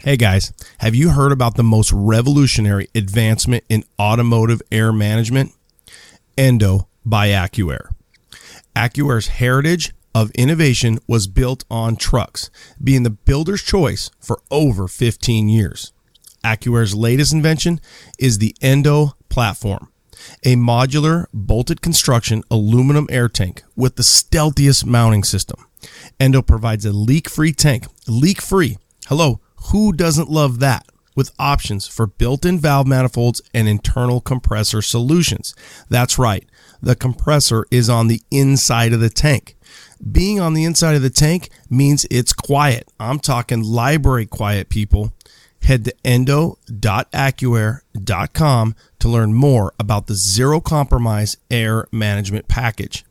Hey guys, have you heard about the most revolutionary advancement in automotive air management? Endo by AccuAir. AccuAir's heritage of innovation was built on trucks, being the builder's choice for over 15 years. AccuAir's latest invention is the Endo platform, a modular, bolted construction aluminum air tank with the stealthiest mounting system. Endo provides a leak-free tank. Leak-free. Hello, who doesn't love that? With options for built-in valve manifolds and internal compressor solutions. That's right, the compressor is on the inside of the tank. Being on the inside of the tank means it's quiet. I'm talking library quiet, people. Head to endo.accuair.com to learn more about the Zero Compromise Air Management Package.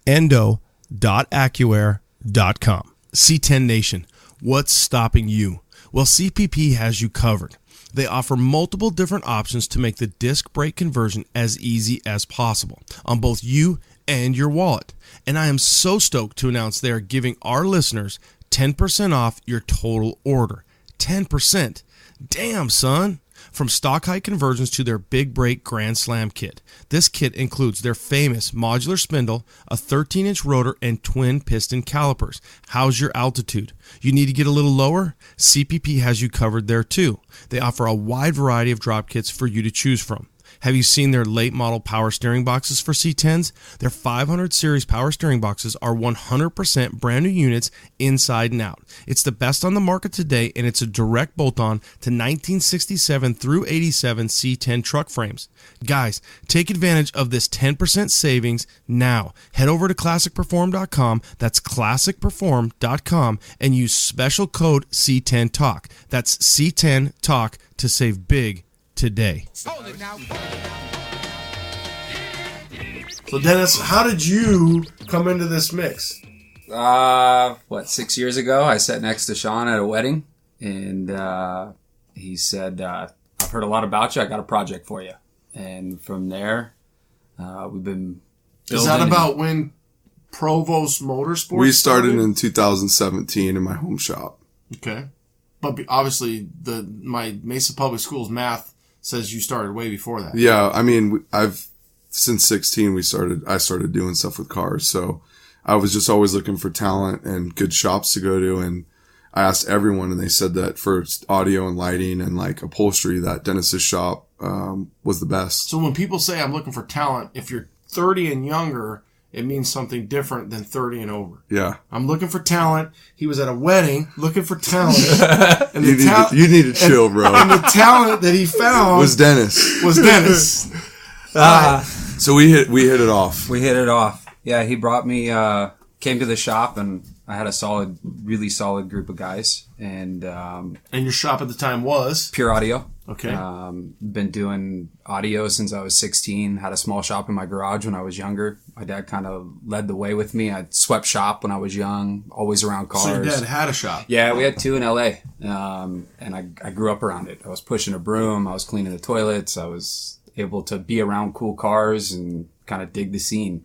endo.accuair.com. C10 Nation, what's stopping you? Well, CPP has you covered. They offer multiple different options to make the disc brake conversion as easy as possible on both you and your wallet. And I am so stoked to announce they are giving our listeners 10% off your total order. 10%. Damn, son. From stock height conversions to their Big Break Grand Slam kit. This kit includes their famous modular spindle, a 13-inch rotor, and twin piston calipers. How's your altitude? You need to get a little lower? CPP has you covered there too. They offer a wide variety of drop kits for you to choose from. Have you seen their late model power steering boxes for C10s? Their 500 series power steering boxes are 100% brand new units inside and out. It's the best on the market today, and it's a direct bolt-on to 1967 through 87 C10 truck frames. Guys, take advantage of this 10% savings now. Head over to classicperform.com, that's classicperform.com, and use special code C10 Talk. That's C10 Talk to save big today. So Dennis, how did you come into this mix? 6 years ago, I sat next to Sean at a wedding, and he said, I've heard a lot about you. I got a project for you. And from there, we've been building. Is that about when Provost Motorsports We started in 2017 in my home shop. Okay. But obviously, my Mesa Public Schools math says you started way before that. Yeah, I mean, since 16 I started doing stuff with cars. So I was just always looking for talent and good shops to go to. And I asked everyone, and they said that for audio and lighting and like upholstery, that Dennis's shop was the best. So when people say I'm looking for talent, if you're 30 and younger, it means something different than 30 and over. Yeah. I'm looking for talent. He was at a wedding looking for talent. And you need to chill, bro. And the talent that he found was Dennis. So we hit it off. We hit it off. Yeah, he brought me, came to the shop, and I had a really solid group of guys. And your shop at the time was? Pure Audio. Okay. Been doing audio since I was 16. Had a small shop in my garage when I was younger. My dad kind of led the way with me. I swept shop when I was young, always around cars. So your dad had a shop? Yeah, we had two in LA. And I grew up around it. I was pushing a broom. I was cleaning the toilets. I was able to be around cool cars and kind of dig the scene.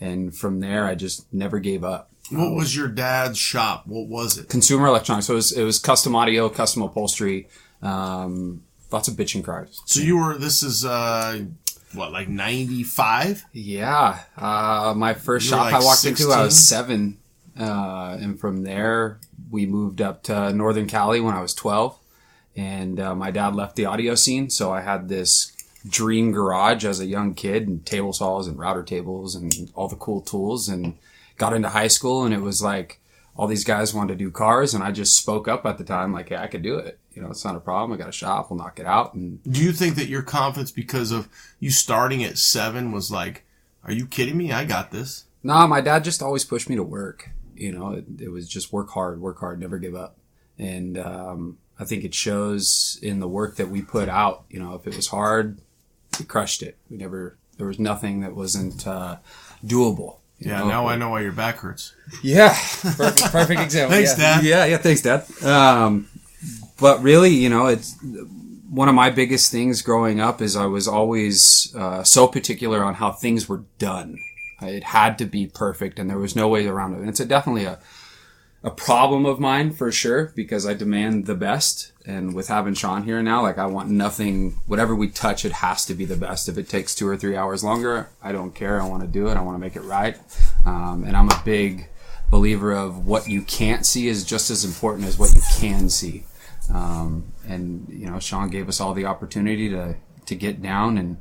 And from there, I just never gave up. What was your dad's shop? What was it? Consumer electronics. So it was custom audio, custom upholstery, lots of bitching cars. So this is, like 95? Yeah. My first shop like I walked 16? into, I was 7. And from there, we moved up to Northern Cali when I was 12. And my dad left the audio scene. So I had this dream garage as a young kid, and table saws and router tables and all the cool tools, and got into high school, and it was like all these guys wanted to do cars, and I just spoke up at the time like, yeah, I could do it. It's not a problem. I got a shop. We'll knock it out. And do you think that your confidence because of you starting at 7 was like, are you kidding me? I got this. No, my dad just always pushed me to work. It was just work hard, never give up. And I think it shows in the work that we put out. If it was hard, we crushed it. There was nothing that wasn't doable. Yeah, now I know why your back hurts. Yeah, perfect example. Thanks, Dad. Yeah, thanks, Dad. But really, it's one of my biggest things growing up is I was always so particular on how things were done. It had to be perfect, and there was no way around it. And it's definitely a problem of mine for sure, because I demand the best. And with having Sean here now, I want nothing, whatever we touch, it has to be the best. If it takes 2 or 3 hours longer, I don't care. I want to do it. I want to make it right. And I'm a big believer of what you can't see is just as important as what you can see. And Sean gave us all the opportunity to get down. And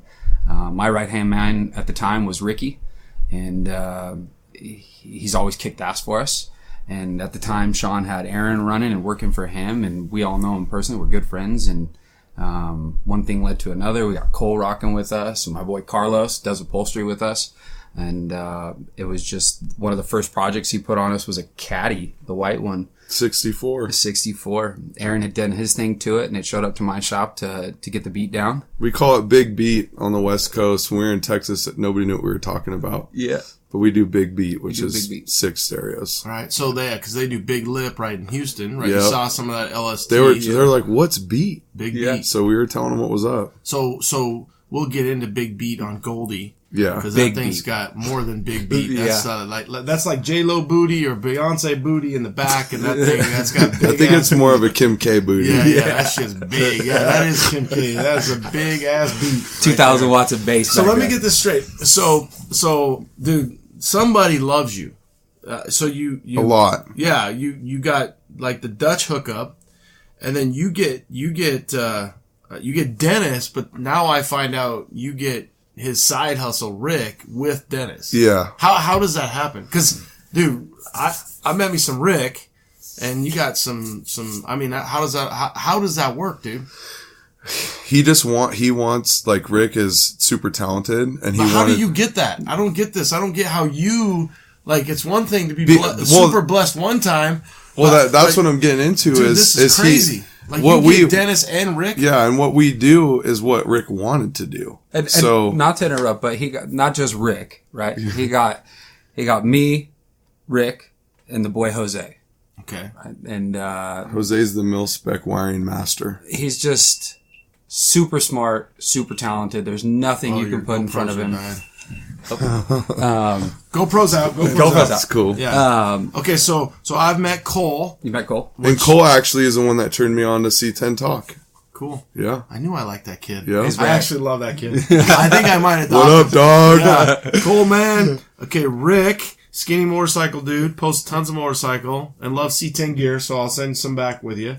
my right-hand man at the time was Ricky. And he's always kicked ass for us. And at the time, Sean had Aaron running and working for him, and we all know him personally. We're good friends, and one thing led to another. We got Cole rocking with us, and my boy Carlos does upholstery with us. And it was just one of the first projects he put on us was a Caddy, the white one. 64. Aaron had done his thing to it, and it showed up to my shop to get the beat down. We call it Big Beat on the West Coast. When we were in Texas, nobody knew what we were talking about. Yeah. But we do Big Beat, which is 6 stereos. All right. So because they do Big Lip right in Houston, right? Yep. You saw some of that LST. They were like, what's Beat? Big Beat. So we were telling them what was up. So we'll get into Big Beat on Goldie. Yeah. Because that thing's got more than Big Beat. That's that's like J-Lo booty or Beyonce booty in the back, and that thing, that's got big I think it's more of a Kim K booty. Yeah, that shit's big. Yeah, that is Kim K. That's a big ass beat. 2,000 watts of bass. So let me get this straight. So, dude, somebody loves you. So you a lot. Yeah, you got like the Dutch hookup, and then you get Dennis, but now I find out you get his side hustle Rick with Dennis. Yeah. How does that happen? Because, dude, I met me some Rick, and you got some. I mean, how does that work, dude? He wants, like, Rick is super talented, and how do you get that? I don't get this. I don't get how you, like, it's one thing to be super blessed one time. Well, that's what I'm getting into. Dude, this is crazy. Like, you get Dennis and Rick? Yeah, and what we do is what Rick wanted to do. And not to interrupt, but he got not just Rick, right? He got me, Rick, and the boy Jose. Okay. And Jose's the mil-spec wiring master. he's just super smart, super talented. There's nothing you can put in front of him. GoPro's out. GoPro's out. That's cool. Yeah. Okay, so I've met Cole. You met Cole? And Cole actually is the one that turned me on to C10 Talk. Cool. Yeah. I knew I liked that kid. Yeah. I actually love that kid. I think I might have What up, dog? Yeah. Cool, man. Okay, Rick, skinny motorcycle dude, posts tons of motorcycle and loves C10 gear, so I'll send some back with you.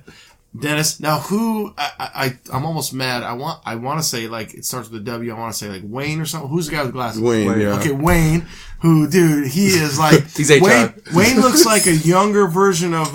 Dennis, now who, I'm almost mad. I want to say, like, it starts with a W. I want to say, like, Wayne or something. Who's the guy with glasses? Wayne, yeah. Okay, Wayne, who, dude, he is like, He's HR. Wayne looks like a younger version of,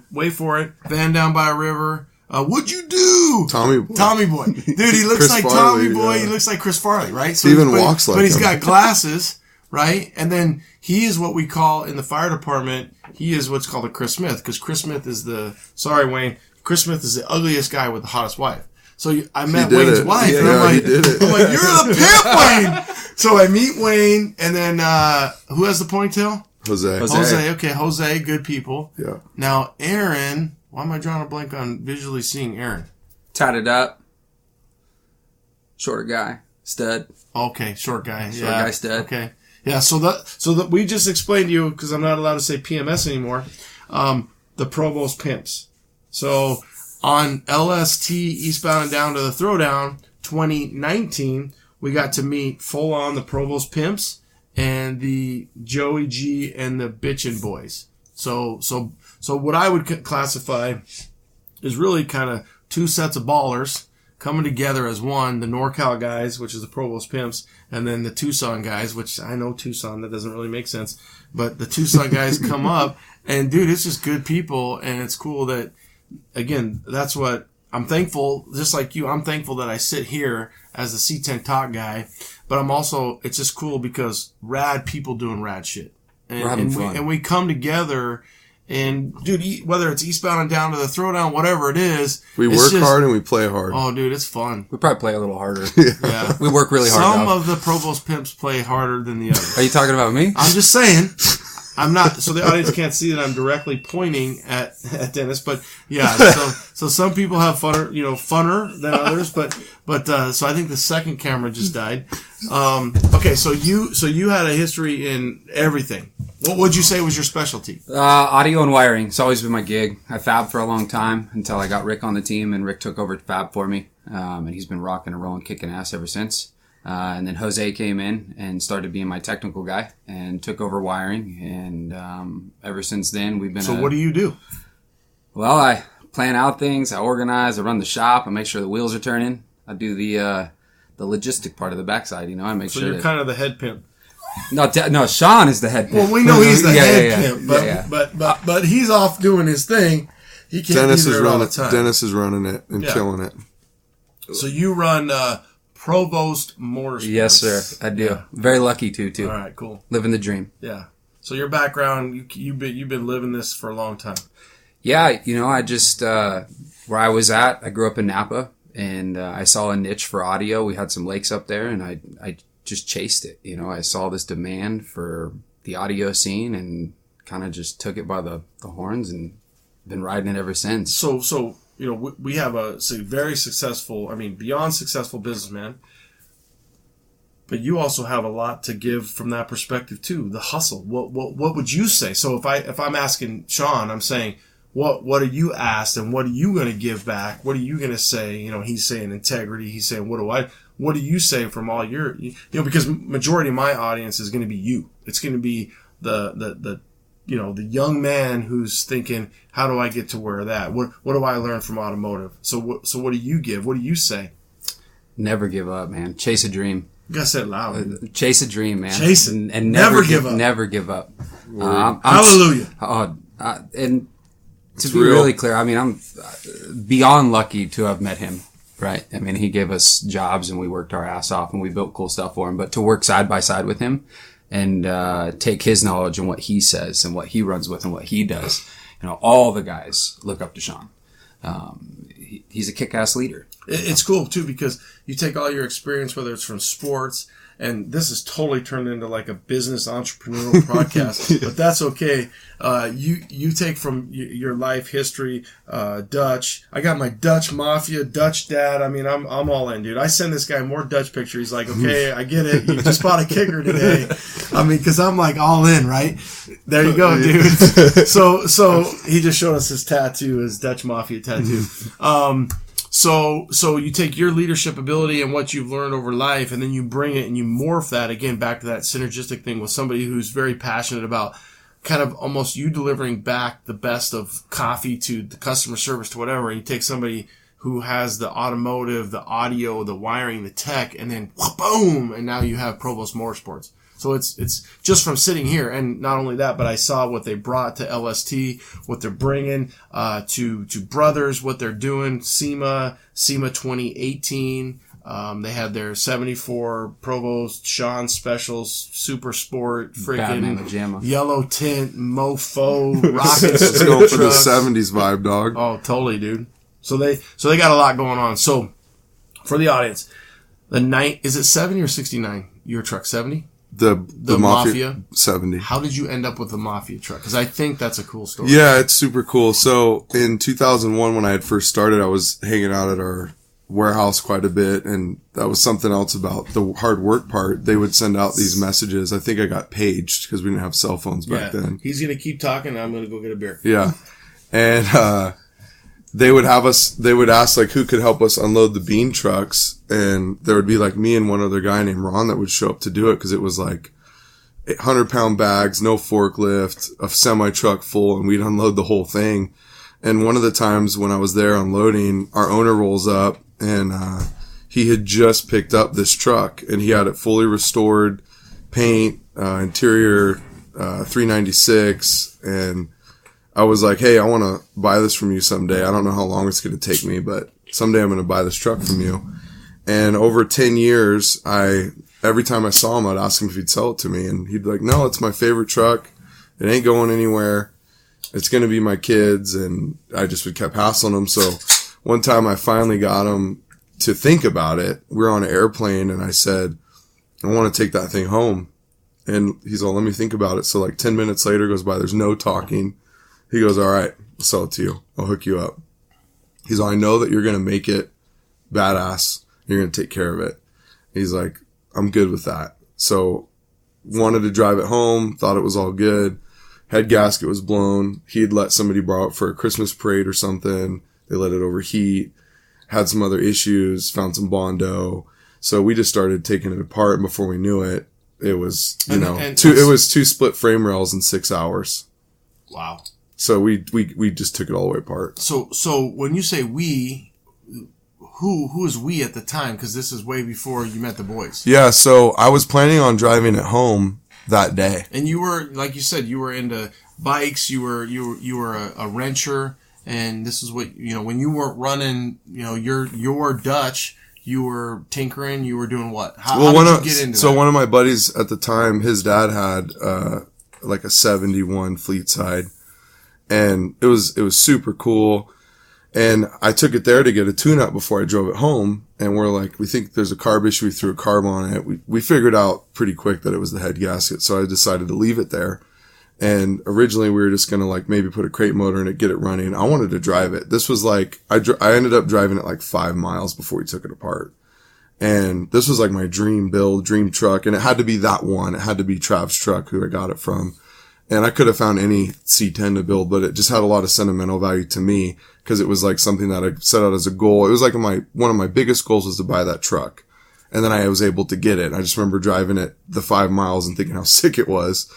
wait for it, Van Down by a River. What'd you do? Tommy Boy. Tommy Boy. Dude, he looks Chris like Farley, Tommy Boy. yeah. He looks like Chris Farley, right? He even walks like But he's him. got glasses, right? And then he is what we call in the fire department, he is what's called a Chris Smith, because Chris Smith is sorry, Wayne, Chris Smith is the ugliest guy with the hottest wife. So I met Wayne's wife, and I'm like, you're the pimp, Wayne! So I meet Wayne, and then, who has the ponytail? Jose. Okay, Jose, good people. Yeah. Now, Aaron, why am I drawing a blank on visually seeing Aaron? Tatted up. Shorter guy. Stud. Okay, short guy. Short guy stud. Okay. Yeah, so that we just explained to you, because I'm not allowed to say PMS anymore, the Provost Pimps. So on LST Eastbound and Down to the Throwdown 2019, we got to meet full on the Provost Pimps and the Joey G and the Bitchin' Boys. So what I would classify is really kind of two sets of ballers coming together as one, the NorCal guys, which is the Provost Pimps, and then the Tucson guys, which I know Tucson, that doesn't really make sense, but the Tucson guys come up, and dude, it's just good people, and it's cool that, again, that's what I'm thankful, just like you, I'm thankful that I sit here as the C10 Talk guy, but I'm also, it's just cool because rad people doing rad shit. And, We're having fun. And we come together, and dude, whether it's Eastbound and Down to the Throwdown, whatever it is, We it's work just, hard and we play hard. Oh, dude, it's fun. We probably play a little harder. Yeah. We work really hard. Some though. of the Provost Pimps play harder than the others. Are you talking about me? I'm just saying. I'm not, so the audience can't see that I'm directly pointing at Dennis, but yeah, so some people have funner than others, but so I think the second camera just died. Okay, so you had a history in everything. What would you say was your specialty? Audio and wiring. It's always been my gig. I fabbed for a long time until I got Rick on the team, and Rick took over fab for me, and he's been rocking and rolling, kicking ass ever since. And then Jose came in and started being my technical guy and took over wiring. And ever since then, we've been. So what do you do? Well, I plan out things. I organize. I run the shop. I make sure the wheels are turning. I do the logistic part of the backside. I make So sure. you're kind of the head pimp. No, Sean is the head pimp. Well, we know he's the head pimp, Yeah. but he's off doing his thing. He can't Dennis be is there all the running. time. Dennis is running it and killing it. So you run Provost Motorsports. Yes, sir. I do. Yeah. Very lucky too. All right, cool. Living the dream. Yeah. So your background, you've been living this for a long time. Yeah, I just where I was at, I grew up in Napa, and I saw a niche for audio. We had some lakes up there, and I just chased it. I saw this demand for the audio scene, and kind of just took it by the horns, and been riding it ever since. So we have a very successful, beyond successful businessman, but you also have a lot to give from that perspective too. The hustle. What would you say? So if I'm asking Sean, I'm saying, what are you asked, and what are you going to give back? What are you going to say? He's saying integrity. He's saying, what do you say from all your, because majority of my audience is going to be you. It's going to be the young man who's thinking, how do I get to where that? What do I learn from automotive? So what do you give? What do you say? Never give up, man. Chase a dream. You gotta say it loud. Chase a dream, man. Chase it. And Never give up. Never give up. Hallelujah. And to It's be real. really clear, I'm beyond lucky to have met him. Right. He gave us jobs and we worked our ass off and we built cool stuff for him. But to work side by side with him and take his knowledge and what he says and what he runs with and what he does, all the guys look up to Sean. He's a kick-ass leader. It's cool too because you take all your experience, whether it's from sports and this has totally turned into like a business entrepreneurial podcast, but that's okay. You take from your life history, Dutch. I got my Dutch Mafia, Dutch dad. I mean, I'm all in, dude. I send this guy more Dutch pictures. He's like, okay, I get it. You just bought a kicker today. I mean, cause I'm like all in, right? There you go, dude. So he just showed us his tattoo, his Dutch Mafia tattoo. So you take your leadership ability and what you've learned over life, and then you bring it and you morph that again back to that synergistic thing with somebody who's very passionate about kind of almost you delivering back the best of coffee to the customer service to whatever. And you take somebody who has the automotive, the audio, the wiring, the tech, and then boom, and now you have Provost Motorsports. So it's just from sitting here, and not only that, but I saw what they brought to LST, what they're bringing to Brothers, what they're doing, SEMA 2018. They had their 74 Provost Sean Specials, Super Sport, freaking yellow tint, mofo, rockets. Let's go for the 70s vibe, dog. Oh, totally, dude. So they got a lot going on. So for the audience, is it 70 or 69? Your truck 70? The Mafia 70. How did you end up with the Mafia truck? Because I think that's a cool story. Yeah, it's super cool. So in 2001, when I had first started, I was hanging out at our warehouse quite a bit, and that was something else about the hard work part. They would send out these messages. I think I got paged because we didn't have cell phones back then. He's going to keep talking, and I'm going to go get a beer. Yeah. And they would ask like who could help us unload the bean trucks, and there would be like me and one other guy named Ron that would show up to do it, because it was like 100-pound bags, no forklift, a semi truck full, and we'd unload the whole thing. And one of the times when I was there unloading, our owner rolls up, and he had just picked up this truck, and he had it fully restored, paint, interior 396, and I was like, hey, I want to buy this from you someday. I don't know how long it's going to take me, but someday I'm going to buy this truck from you. And over 10 years, every time I saw him, I'd ask him if he'd sell it to me. And he'd be like, no, it's my favorite truck. It ain't going anywhere. It's going to be my kids. And I just would keep hassling him. So one time I finally got him to think about it. We were on an airplane, and I said, I want to take that thing home. And he's all, let me think about it. So like 10 minutes later goes by. There's no talking. He goes, all right, I'll sell it to you. I'll hook you up. He's all, I know that you're going to make it badass. You're going to take care of it. He's like, I'm good with that. So wanted to drive it home. Thought it was all good. Head gasket was blown. He'd let somebody borrow it for a Christmas parade or something. They let it overheat. Had some other issues. Found some Bondo. So we just started taking it apart. And before we knew it, it was, it was 2 split frame rails in 6 hours. Wow. So we just took it all the way apart. So when you say we, who is we at the time? Because this is way before you met the boys. Yeah. So I was planning on driving it home that day. And you were, like you said, you were into bikes. You were a wrencher, and this is what when you weren't running. Your Dutch. You were tinkering. You were doing what? How did you get into that? So one of my buddies at the time, his dad had like a 71 fleet side. And it was super cool. And I took it there to get a tune-up before I drove it home. And we're like, we think there's a carb issue. We threw a carb on it. We figured out pretty quick that it was the head gasket. So I decided to leave it there. And originally we were just going to like maybe put a crate motor in it, get it running. I wanted to drive it. This was like, I ended up driving it like 5 miles before we took it apart. And this was like my dream build, dream truck. And it had to be that one. It had to be Trav's truck, who I got it from. And I could have found any C10 to build, but it just had a lot of sentimental value to me, because it was like something that I set out as a goal. It was like one of my biggest goals was to buy that truck. And then I was able to get it. I just remember driving it the 5 miles and thinking how sick it was.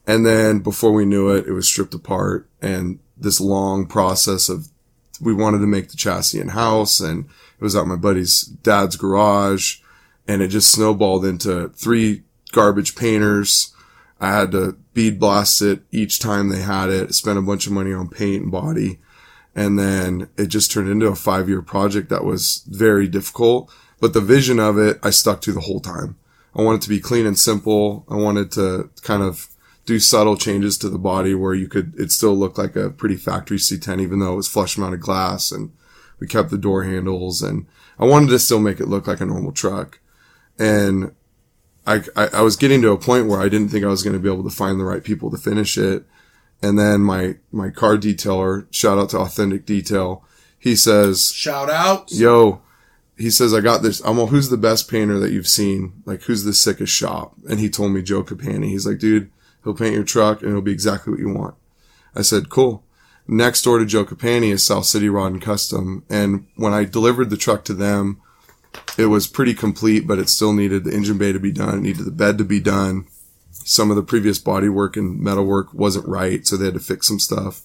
And then before we knew it, it was stripped apart, and this long process of, we wanted to make the chassis in-house, and it was at my buddy's dad's garage, and it just snowballed into 3 garbage painters. I had to bead blast it each time they had it, spent a bunch of money on paint and body. And then it just turned into a 5-year project that was very difficult. But the vision of it, I stuck to the whole time. I wanted to be clean and simple. I wanted to kind of do subtle changes to the body where it still looked like a pretty factory C10, even though it was flush mounted glass, and we kept the door handles, and I wanted to still make it look like a normal truck. And I was getting to a point where I didn't think I was going to be able to find the right people to finish it. And then my car detailer, shout out to Authentic Detail, he says, shout out, yo, he says, I got this. Who's the best painter that you've seen? Like, who's the sickest shop? And he told me Joe Capani. He's like, dude, he'll paint your truck and it'll be exactly what you want. I said, cool. Next door to Joe Capani is South City Rod and Custom. And when I delivered the truck to them, it was pretty complete, but it still needed the engine bay to be done. It needed the bed to be done. Some of the previous bodywork and metalwork wasn't right, so they had to fix some stuff.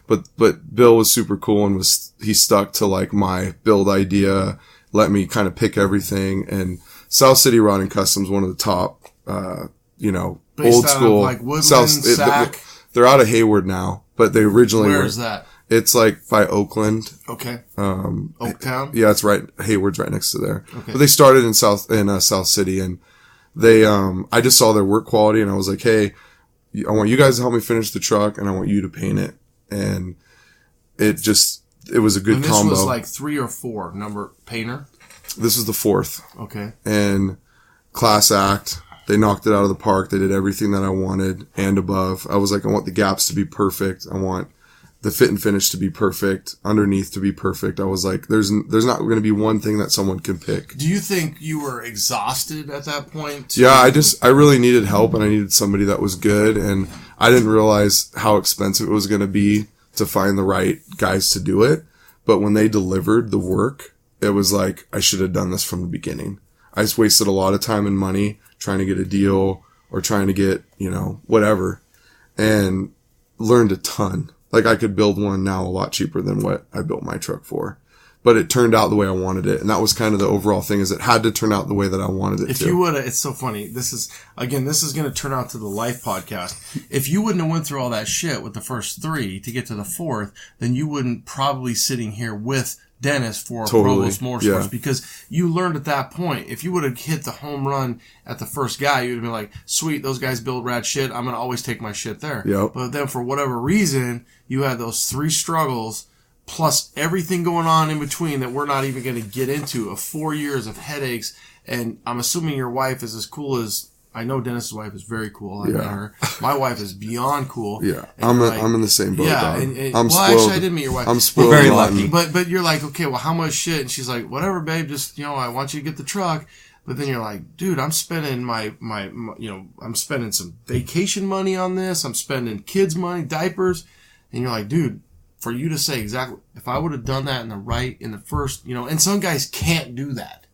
But Bill was super cool and he stuck to like my build idea, let me kind of pick everything. And South City Rod and Custom's one of the top, Based old out school. of like Woodland, Sac. They're out of Hayward now, but they originally Where were. is that? It's like by Oakland. Okay. Oaktown? Yeah, it's right. Hayward's right next to there. Okay. But they started in South City, and they, I just saw their work quality and I was like, hey, I want you guys to help me finish the truck and I want you to paint it. And it was a good and this combo. was like 3 or 4 number painter. This was the 4th. Okay. And class act. They knocked it out of the park. They did everything that I wanted and above. I was like, I want the gaps to be perfect. I want the fit and finish to be perfect, underneath to be perfect. I was like, there's not going to be one thing that someone can pick. Do you think you were exhausted at that point? Yeah, I really needed help and I needed somebody that was good. And I didn't realize how expensive it was going to be to find the right guys to do it. But when they delivered the work, it was like, I should have done this from the beginning. I just wasted a lot of time and money trying to get a deal or trying to get, whatever, and learned a ton. Like I could build one now a lot cheaper than what I built my truck for, but it turned out the way I wanted it. And that was kind of the overall thing, is it had to turn out the way that I wanted it to. If you would have, it's so funny. This is going to turn out to the life podcast. If you wouldn't have went through all that shit with the first 3 to get to the 4th, then you wouldn't probably sitting here with Dennis for Provost Motorsports, yeah. Because you learned at that point. If you would have hit the home run at the first guy, you would have been like, sweet, those guys build rad shit. I'm going to always take my shit there. Yep. But then for whatever reason, you had those 3 struggles plus everything going on in between that we're not even going to get into, of 4 years of headaches. And I'm assuming your wife is as cool as, I know Dennis's wife is very cool. I met her. My wife is beyond cool. Yeah. And I'm in the same boat. Yeah. Dog. I'm spoiled. Actually, I did meet your wife. I'm spoiled. Very lucky. But you're like, okay, well, how much shit? And she's like, whatever, babe. Just, I want you to get the truck. But then you're like, dude, I'm spending I'm spending some vacation money on this. I'm spending kids' money, diapers. And you're like, dude, for you to say exactly, if I would have done that in the first, and some guys can't do that.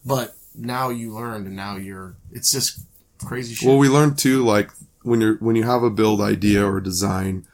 But now you learned, and it's just crazy shit. Well, we learned too, like when you have a build idea or design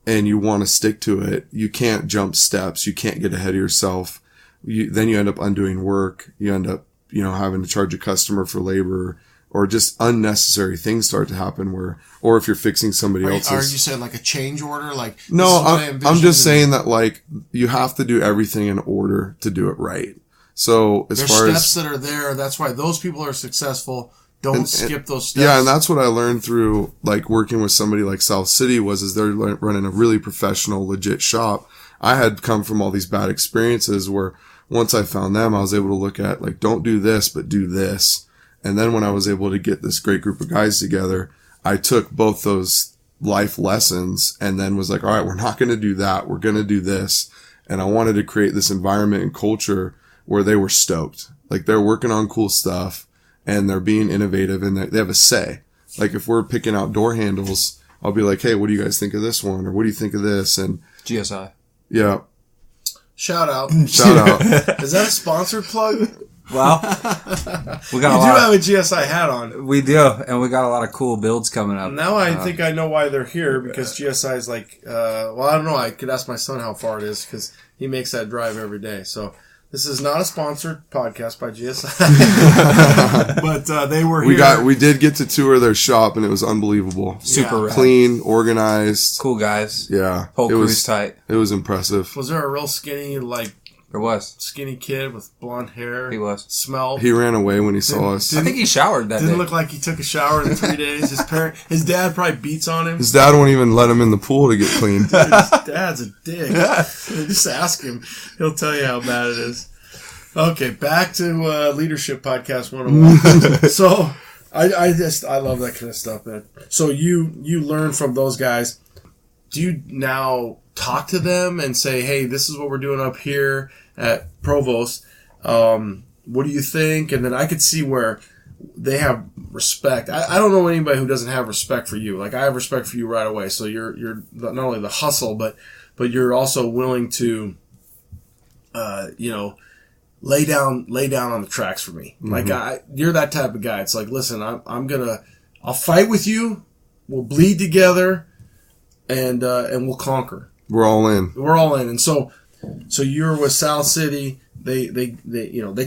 and you want to stick to it, you can't jump steps. You can't get ahead of yourself. Then you end up undoing work. You end up, having to charge a customer for labor, or just unnecessary things start to happen or if you're fixing somebody else's. Are you saying like a change order? Like, no, I'm just saying that like you have to do everything in order to do it right. So as there's far as steps that are there, that's why those people are successful. Don't skip those steps. Yeah, and that's what I learned through like working with somebody like South City is they're running a really professional, legit shop. I had come from all these bad experiences where once I found them, I was able to look at like, don't do this, but do this. And then when I was able to get this great group of guys together, I took both those life lessons and then was like, all right, we're not going to do that. We're going to do this. And I wanted to create this environment and culture where they were stoked. Like they're working on cool stuff and they're being innovative and they have a say. Like if we're picking out door handles, I'll be like, hey, what do you guys think of this one? Or what do you think of this? And GSI. Yeah. Shout out. Is that a sponsored plug? Well, we got You do have a GSI hat on. We do, and we got a lot of cool builds coming up. Now I think I know why they're here, because GSI is like, I don't know. I could ask my son how far it is, because he makes that drive every day. So this is not a sponsored podcast by GSI, but they were here. We did get to tour their shop, and it was unbelievable. Super rad. Clean, organized, cool guys. Yeah, Whole crew's tight. It was impressive. Was there a real skinny skinny kid with blonde hair? He was. Smelled. He ran away when he saw us. I think he showered that day. Didn't look like he took a shower in 3 days. His dad probably beats on him. His dad won't even let him in the pool to get clean. Dude, his dad's a dick. Just ask him. He'll tell you how bad it is. Okay, back to Leadership Podcast 101. So I love that kind of stuff, man. So you learn from those guys. Do you now talk to them and say, hey, this is what we're doing up here at Provost? What do you think? And then I could see where they have respect. I don't know anybody who doesn't have respect for you. Like, I have respect for you right away. So you're not only the hustle, but you're also willing to, lay down on the tracks for me. Mm-hmm. Like, you're that type of guy. It's like, listen, I'll fight with you. We'll bleed together, and we'll conquer. We're all in. And so you're with South City. They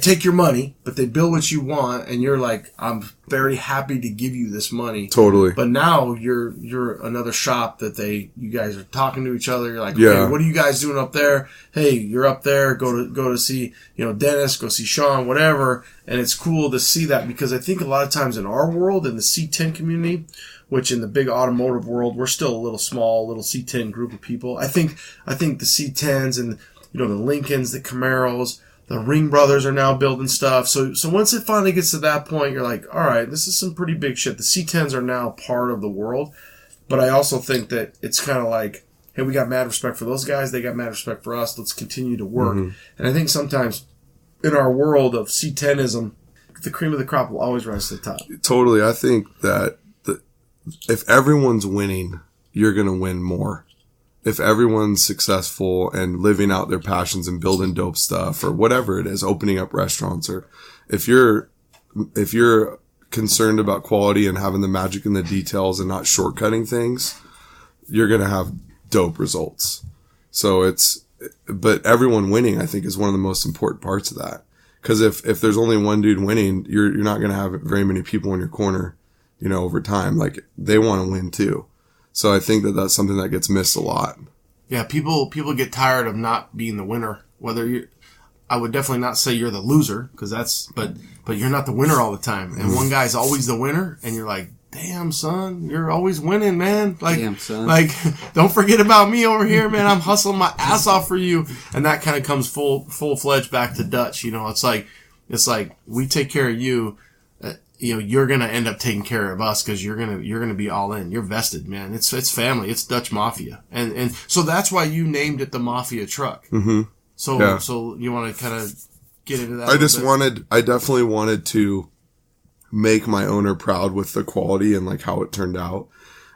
take your money, but they build what you want, and you're like, I'm very happy to give you this money. Totally. But now you're another shop that you guys are talking to each other. You're like, okay, what are you guys doing up there? Hey, you're up there. Go to see, Dennis, go see Sean, whatever. And it's cool to see that, because I think a lot of times in our world, in the C10 community, which in the big automotive world, we're still a little small, little C10 group of people. I think the C10s and, the Lincolns, the Camaros, the Ring brothers are now building stuff. So once it finally gets to that point, you're like, all right, this is some pretty big shit. The C10s are now part of the world. But I also think that it's kind of like, hey, we got mad respect for those guys. They got mad respect for us. Let's continue to work. Mm-hmm. And I think sometimes in our world of C10ism, the cream of the crop will always rise to the top. Totally. I think that if everyone's winning, you're going to win more. If everyone's successful and living out their passions and building dope stuff or whatever it is, opening up restaurants, or if you're concerned about quality and having the magic in the details and not shortcutting things, you're going to have dope results. But everyone winning, I think, is one of the most important parts of that. Cause if there's only one dude winning, you're not going to have very many people in your corner, over time. Like, they want to win too. So I think that that's something that gets missed a lot. Yeah, people get tired of not being the winner. I would definitely not say you're the loser, but you're not the winner all the time. And one guy's always the winner, and you're like, damn, son, you're always winning, man. Like, damn, son. Like, don't forget about me over here, man. I'm hustling my ass off for you. And that kind of comes full-fledged back to Dutch. It's like we take care of you. You're going to end up taking care of us, because you're going to be all in. You're vested, man. It's family. It's Dutch Mafia. And so that's why you named it the Mafia truck. Mm-hmm. So you want to kind of get into that? I definitely wanted to make my owner proud with the quality and like how it turned out.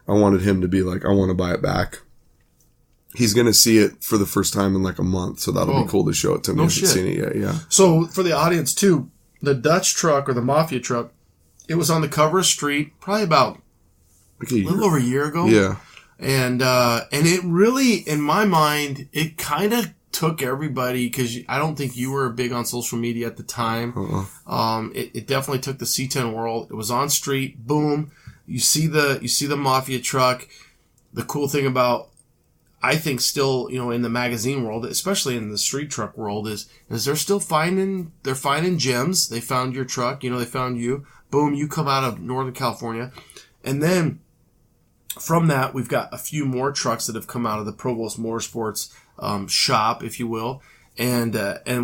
I wanted him to be like, I want to buy it back. He's going to see it for the first time in like a month. So that'll be cool to show it to me. No if he's seen it yet. Yeah. So for the audience too, the Dutch truck, or the Mafia truck, it was on the cover of Street probably about a little over a year ago. Yeah. And it really, in my mind, it kind of took everybody, because I don't think you were big on social media at the time. Uh-uh. It definitely took the C10 world. It was on Street. Boom. You see the Mafia truck. The cool thing about, I think, still, in the magazine world, especially in the street truck world, is they're still finding gems. They found your truck. They found you. Boom, you come out of Northern California. And then from that, we've got a few more trucks that have come out of the Provost Motorsports shop, if you will. And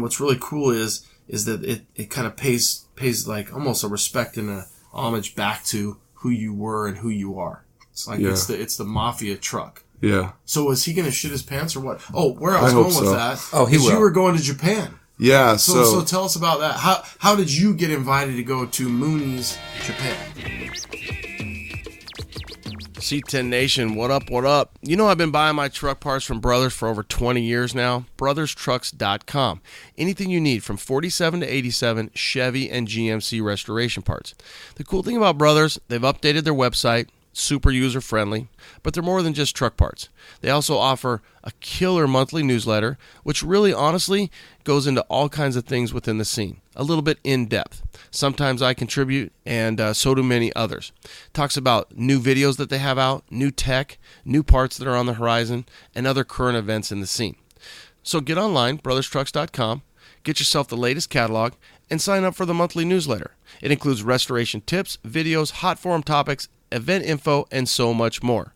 what's really cool is that it kind of pays like almost a respect and a homage back to who you were and who you are. It's like, it's the Mafia truck. Yeah. So is he going to shit his pants or what? Oh, where I was going with that. Oh, he will. You were going to Japan. Yeah, so tell us about that. How did you get invited to go to Mooney's, Japan? C10 Nation, what up, what up? I've been buying my truck parts from Brothers for over 20 years now. BrothersTrucks.com. Anything you need from 47 to 87 Chevy and GMC restoration parts. The cool thing about Brothers, they've updated their website, super user-friendly, but they're more than just truck parts. They also offer a killer monthly newsletter, which really, honestly, goes into all kinds of things within the scene, a little bit in-depth. Sometimes I contribute, and so do many others. Talks about new videos that they have out, new tech, new parts that are on the horizon, and other current events in the scene. So get online, BrothersTrucks.com, get yourself the latest catalog, and sign up for the monthly newsletter. It includes restoration tips, videos, hot forum topics, event info, and so much more.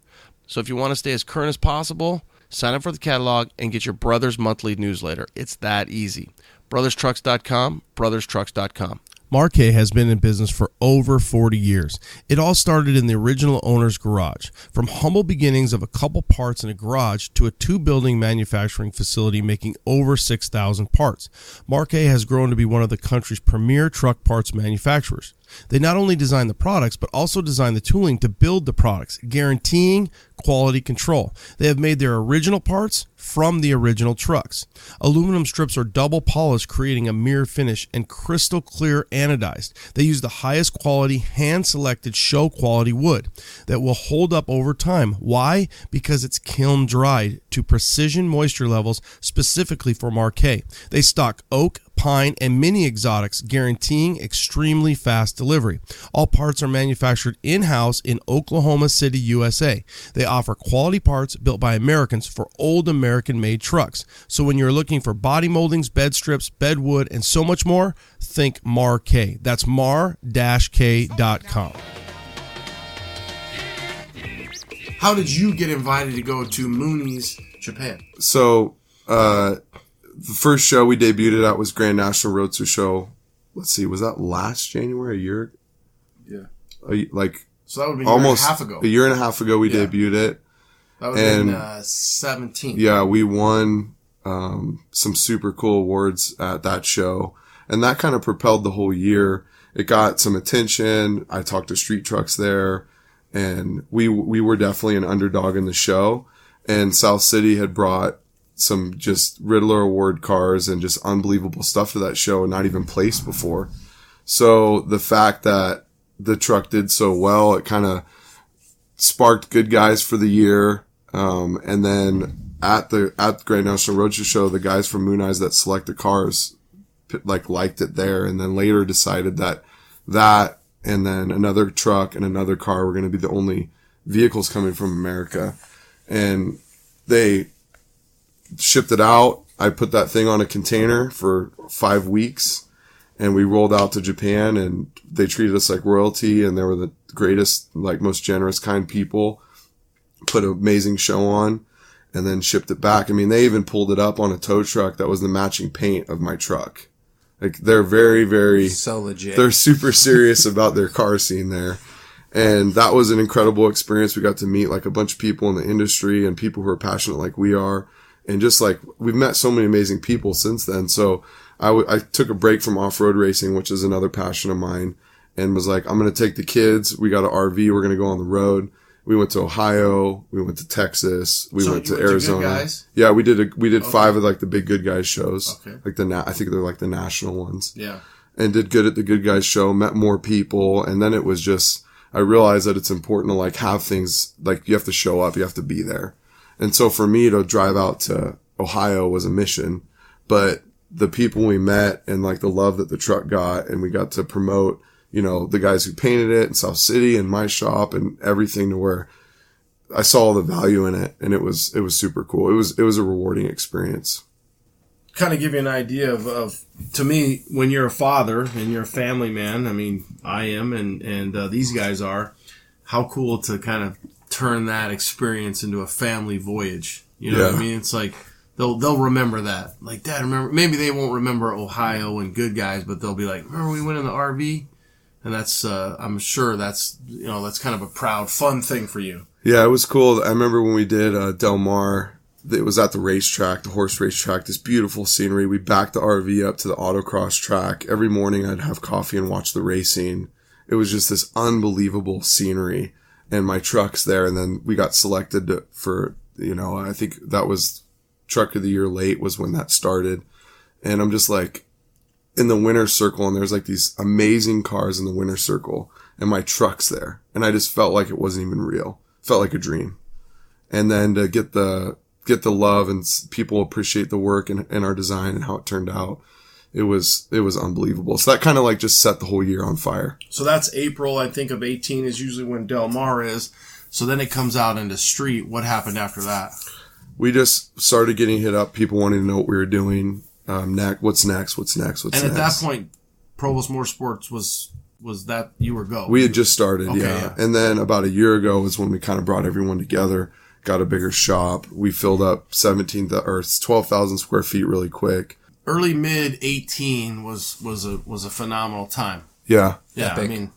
So if you want to stay as current as possible, sign up for the catalog, and get your brother's monthly newsletter. It's that easy. BrothersTrucks.com, BrothersTrucks.com. Marquet has been in business for over 40 years. It all started in the original owner's garage. From humble beginnings of a couple parts in a garage to a 2-building manufacturing facility making over 6,000 parts, Marquet has grown to be one of the country's premier truck parts manufacturers. They not only design the products, but also design the tooling to build the products, guaranteeing quality control. They have made their original parts from the original trucks. Aluminum strips are double polished, creating a mirror finish, and crystal clear anodized. They use the highest quality, hand-selected show quality wood that will hold up over time. Why? Because it's kiln dried to precision moisture levels specifically for Marquet. They stock oak, pine, and mini exotics, guaranteeing extremely fast delivery. All parts are manufactured in-house in Oklahoma City, USA. They offer quality parts built by Americans for old American-made trucks. So when you're looking for body moldings, bed strips, bed wood, and so much more, think Marquet. That's mar-k.com. How did you get invited to go to Mooney's Japan? So, the first show we debuted at was Grand National Roadster Show. Let's see, was that last January? A year? Yeah. So that would be almost a year and a half ago. A year and a half ago we debuted it. That was in 17. Yeah, we won some super cool awards at that show. And that kind of propelled the whole year. It got some attention. I talked to street trucks there. And we were definitely an underdog in the show. And South City had brought some just Riddler Award cars and just unbelievable stuff to that show, not even placed before. So the fact that the truck did so well, it kind of sparked good guys for the year. And then at the Grand National Roadshow show, the guys from Moon Eyes that select the cars liked it there, and then later decided that and then another truck and another car were going to be the only vehicles coming from America. And they shipped it out. I put that thing on a container for 5 weeks, and we rolled out to Japan, and they treated us like royalty, and they were the greatest, most generous, kind people. Put an amazing show on, and then shipped it back. I mean, they even pulled it up on a tow truck that was the matching paint of my truck. They're very, very, so legit. They're super serious about their car scene there. And that was an incredible experience. We got to meet a bunch of people in the industry and people who are passionate like we are. And just we've met so many amazing people since then. So I took a break from off-road racing, which is another passion of mine, and was I'm going to take the kids. We got an RV. We're going to go on the road. We went to Ohio. We went to Texas. We went to Arizona. Good Guys? Yeah, we did 5 of the big Good Guys shows. Okay. I think they're the national ones. Yeah. And did good at the Good Guys show, met more people. And then it was just, I realized that it's important to have things, you have to show up, you have to be there. And so for me to drive out to Ohio was a mission, but the people we met and the love that the truck got, and we got to promote, the guys who painted it in South City and my shop and everything, to where I saw the value in it, and it was super cool. It was a rewarding experience. Kind of give you an idea of to me, when you're a father and you're a family man, I mean, I am, and these guys are, how cool to kind of turn that experience into a family voyage. You know what I mean? It's they'll remember that. Dad, remember, maybe they won't remember Ohio and Good Guys, but they'll be remember we went in the RV? And that's, I'm sure that's kind of a proud, fun thing for you. Yeah, it was cool. I remember when we did Del Mar, it was at the racetrack, the horse racetrack, this beautiful scenery. We backed the RV up to the autocross track. Every morning I'd have coffee and watch the racing. It was just this unbelievable scenery, and my truck's there. And then we got selected for, I think that was Truck of the Year late was when that started. And I'm just in the winner's circle, and there's these amazing cars in the winner's circle, and my truck's there. And I just felt like it wasn't even real. Felt like a dream. And then to get the love and people appreciate the work and our design and how it turned out, it was unbelievable. So that kind of just set the whole year on fire. So that's April, I think, of 18 is usually when Del Mar is. So then it comes out into street. What happened after that? We just started getting hit up. People wanting to know what we were doing. What's next? And at that point, Provost Motorsports was that you were go? We had just started, okay, yeah. And then about a year ago was when we kind of brought everyone together, got a bigger shop. We filled up 12,000 square feet really quick. Early mid 18 was a phenomenal time. Yeah. Yeah, Epic. I mean,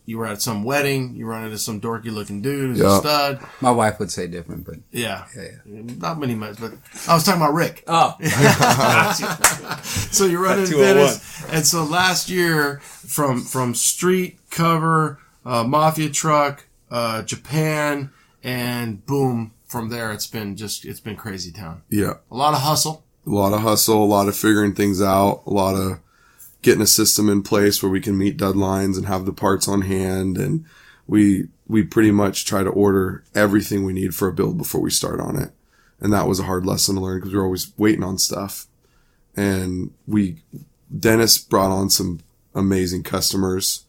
you were at some wedding, you run into some dorky looking dude who's a stud. My wife would say different, but Yeah. Not many months, but I was talking about Rick. oh, So you're running into Dennis. And so last year, from street cover, mafia truck, Japan, and boom, from there it's been crazy town. Yeah. A lot of hustle. A lot of hustle, a lot of figuring things out, a lot of getting a system in place where we can meet deadlines and have the parts on hand. And we pretty much try to order everything we need for a build before we start on it. And that was a hard lesson to learn because we were always waiting on stuff. And Dennis brought on some amazing customers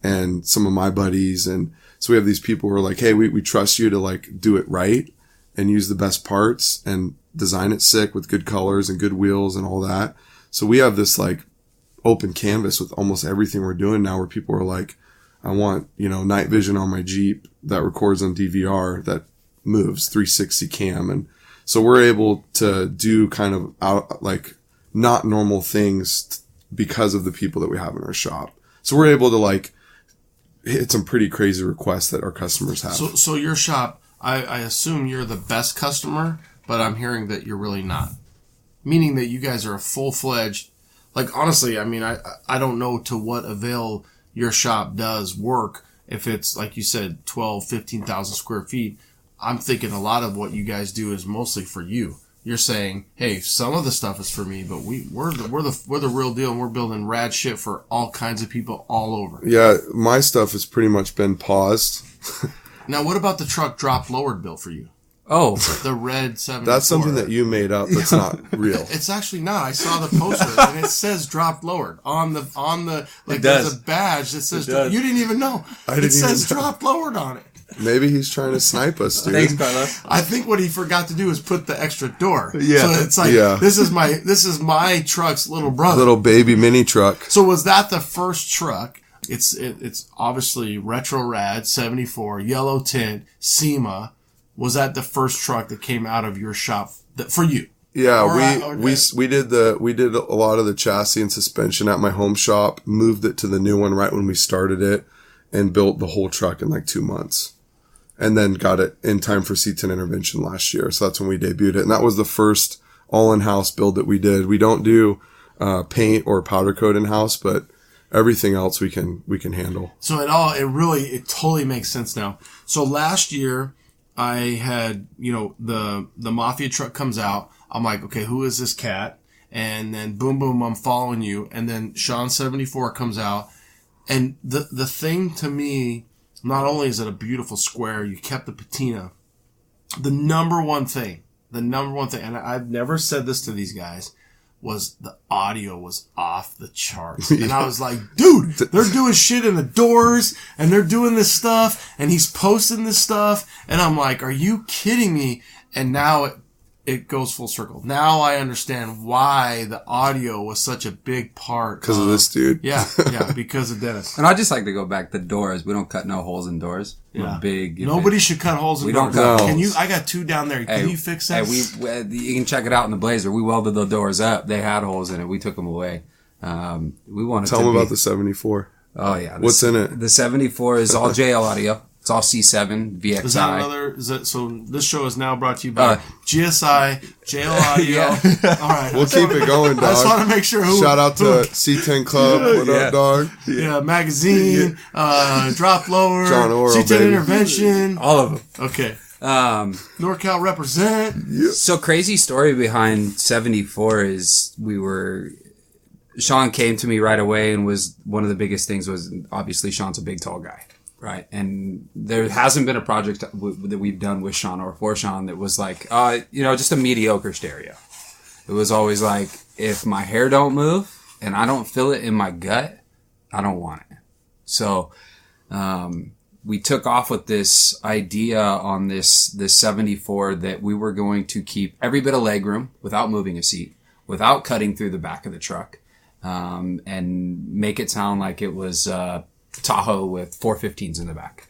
and some of my buddies. And so we have these people who are like, hey, we trust you to like do it right and use the best parts and design it sick with good colors and good wheels and all that. So we have this like open canvas with almost everything we're doing now where people are like, I want, night vision on my Jeep that records on DVR that moves 360 cam. And so we're able to do kind of not normal things because of the people that we have in our shop. So we're able to like hit some pretty crazy requests that our customers have. So your shop, I assume you're the best customer, but I'm hearing that you're really not. Meaning that you guys are a full-fledged, like honestly, I mean, I don't know to what avail your shop does work. If it's, like you said, 15,000 square feet, I'm thinking a lot of what you guys do is mostly for you. You're saying, hey, some of the stuff is for me, but we're the real deal, and we're building rad shit for all kinds of people all over. Yeah, my stuff has pretty much been paused. Now, what about the truck dropped lowered built for you? oh, The red 74. That's something that you made up. That's not real. It's actually not. I saw the poster and it says dropped lowered on the like It there's does. a badge that says It does. you didn't even know. didn't It says even know. dropped lowered on it. Maybe he's trying to snipe us, dude. thanks, Carlos. I think what he forgot to do is put the extra door. Yeah. So it's like Yeah. this is my truck's little brother. Little baby mini truck. So was that the first truck? It's obviously retro rad 74 yellow tint SEMA. Was that the first truck that came out of your shop for you? Yeah, Or we did a lot of the chassis and suspension at my home shop, moved it to the new one right when we started it, and built the whole truck in like 2 months. And then got it in time for C10 intervention last year. So that's when we debuted it. And that was the first all in-house build that we did. We don't do paint or powder coat in-house, but everything else we can handle. So it totally makes sense now. So last year I had, the mafia truck comes out. I'm like, okay, who is this cat? And then boom, boom, I'm following you. And then Sean 74 comes out. And the thing to me, not only is it a beautiful square, you kept the patina. The number one thing, and I've never said this to these guys, was the audio was off the charts. And I was like, dude, they're doing shit in the doors and they're doing this stuff and he's posting this stuff. And I'm like, are you kidding me? And now it goes full circle. Now I understand why the audio was such a big part. Because of this dude. Yeah, because of Dennis. And I just like to go back to doors. We don't cut no holes in doors. We're big. Nobody should cut holes in We doors. don't cut Can holes. I got 2 down there. Can you fix that? You can check it out in the Blazer. We welded the doors up. They had holes in it. We took them away. We wanted Tell to him be, about the 74. Oh yeah. What's in it? The 74 is all JL audio. It's all C7 VXI. Is that another? So this show is now brought to you by GSI, JL Audio. All right, We'll keep it going, I just dog. want to make sure. Shout out to C10 Club. What up, dog? Yeah, magazine, drop lower, John Orrell, C10 baby. intervention. all of them. Okay. NorCal represent. So crazy story behind 74 is Sean came to me right away and was one of the biggest things was obviously Sean's a big tall guy. Right. And there hasn't been a project that we've done with Sean or for Sean that was like, just a mediocre stereo. It was always like, if my hair don't move and I don't feel it in my gut, I don't want it. So, we took off with this idea on this 74 that we were going to keep every bit of legroom without moving a seat, without cutting through the back of the truck, and make it sound like it was, Tahoe with 415s in the back.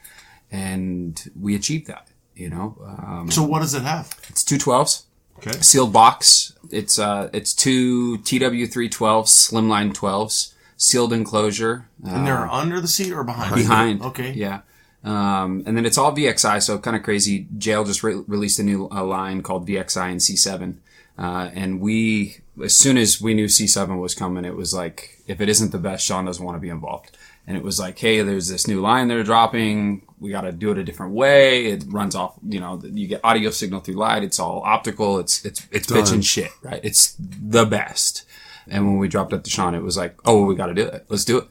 And we achieved that. you know. So what does it have? It's 212s. Okay. Sealed box. It's two TW312 slimline 12s, sealed enclosure. And they're under the seat or behind? Behind. Okay. Yeah. And then it's all VXI, so kind of crazy. Jail just released a new line called VXI and C7. And we, as soon as we knew C7 was coming, it was like, if it isn't the best, Sean doesn't want to be involved. And it was like, hey, there's this new line they're dropping. We got to do it a different way. It runs off, you know, you get audio signal through light. It's all optical. It's bitch and shit, right? It's the best. And when we dropped it to Sean, it was like, oh, well, we got to do it. Let's do it.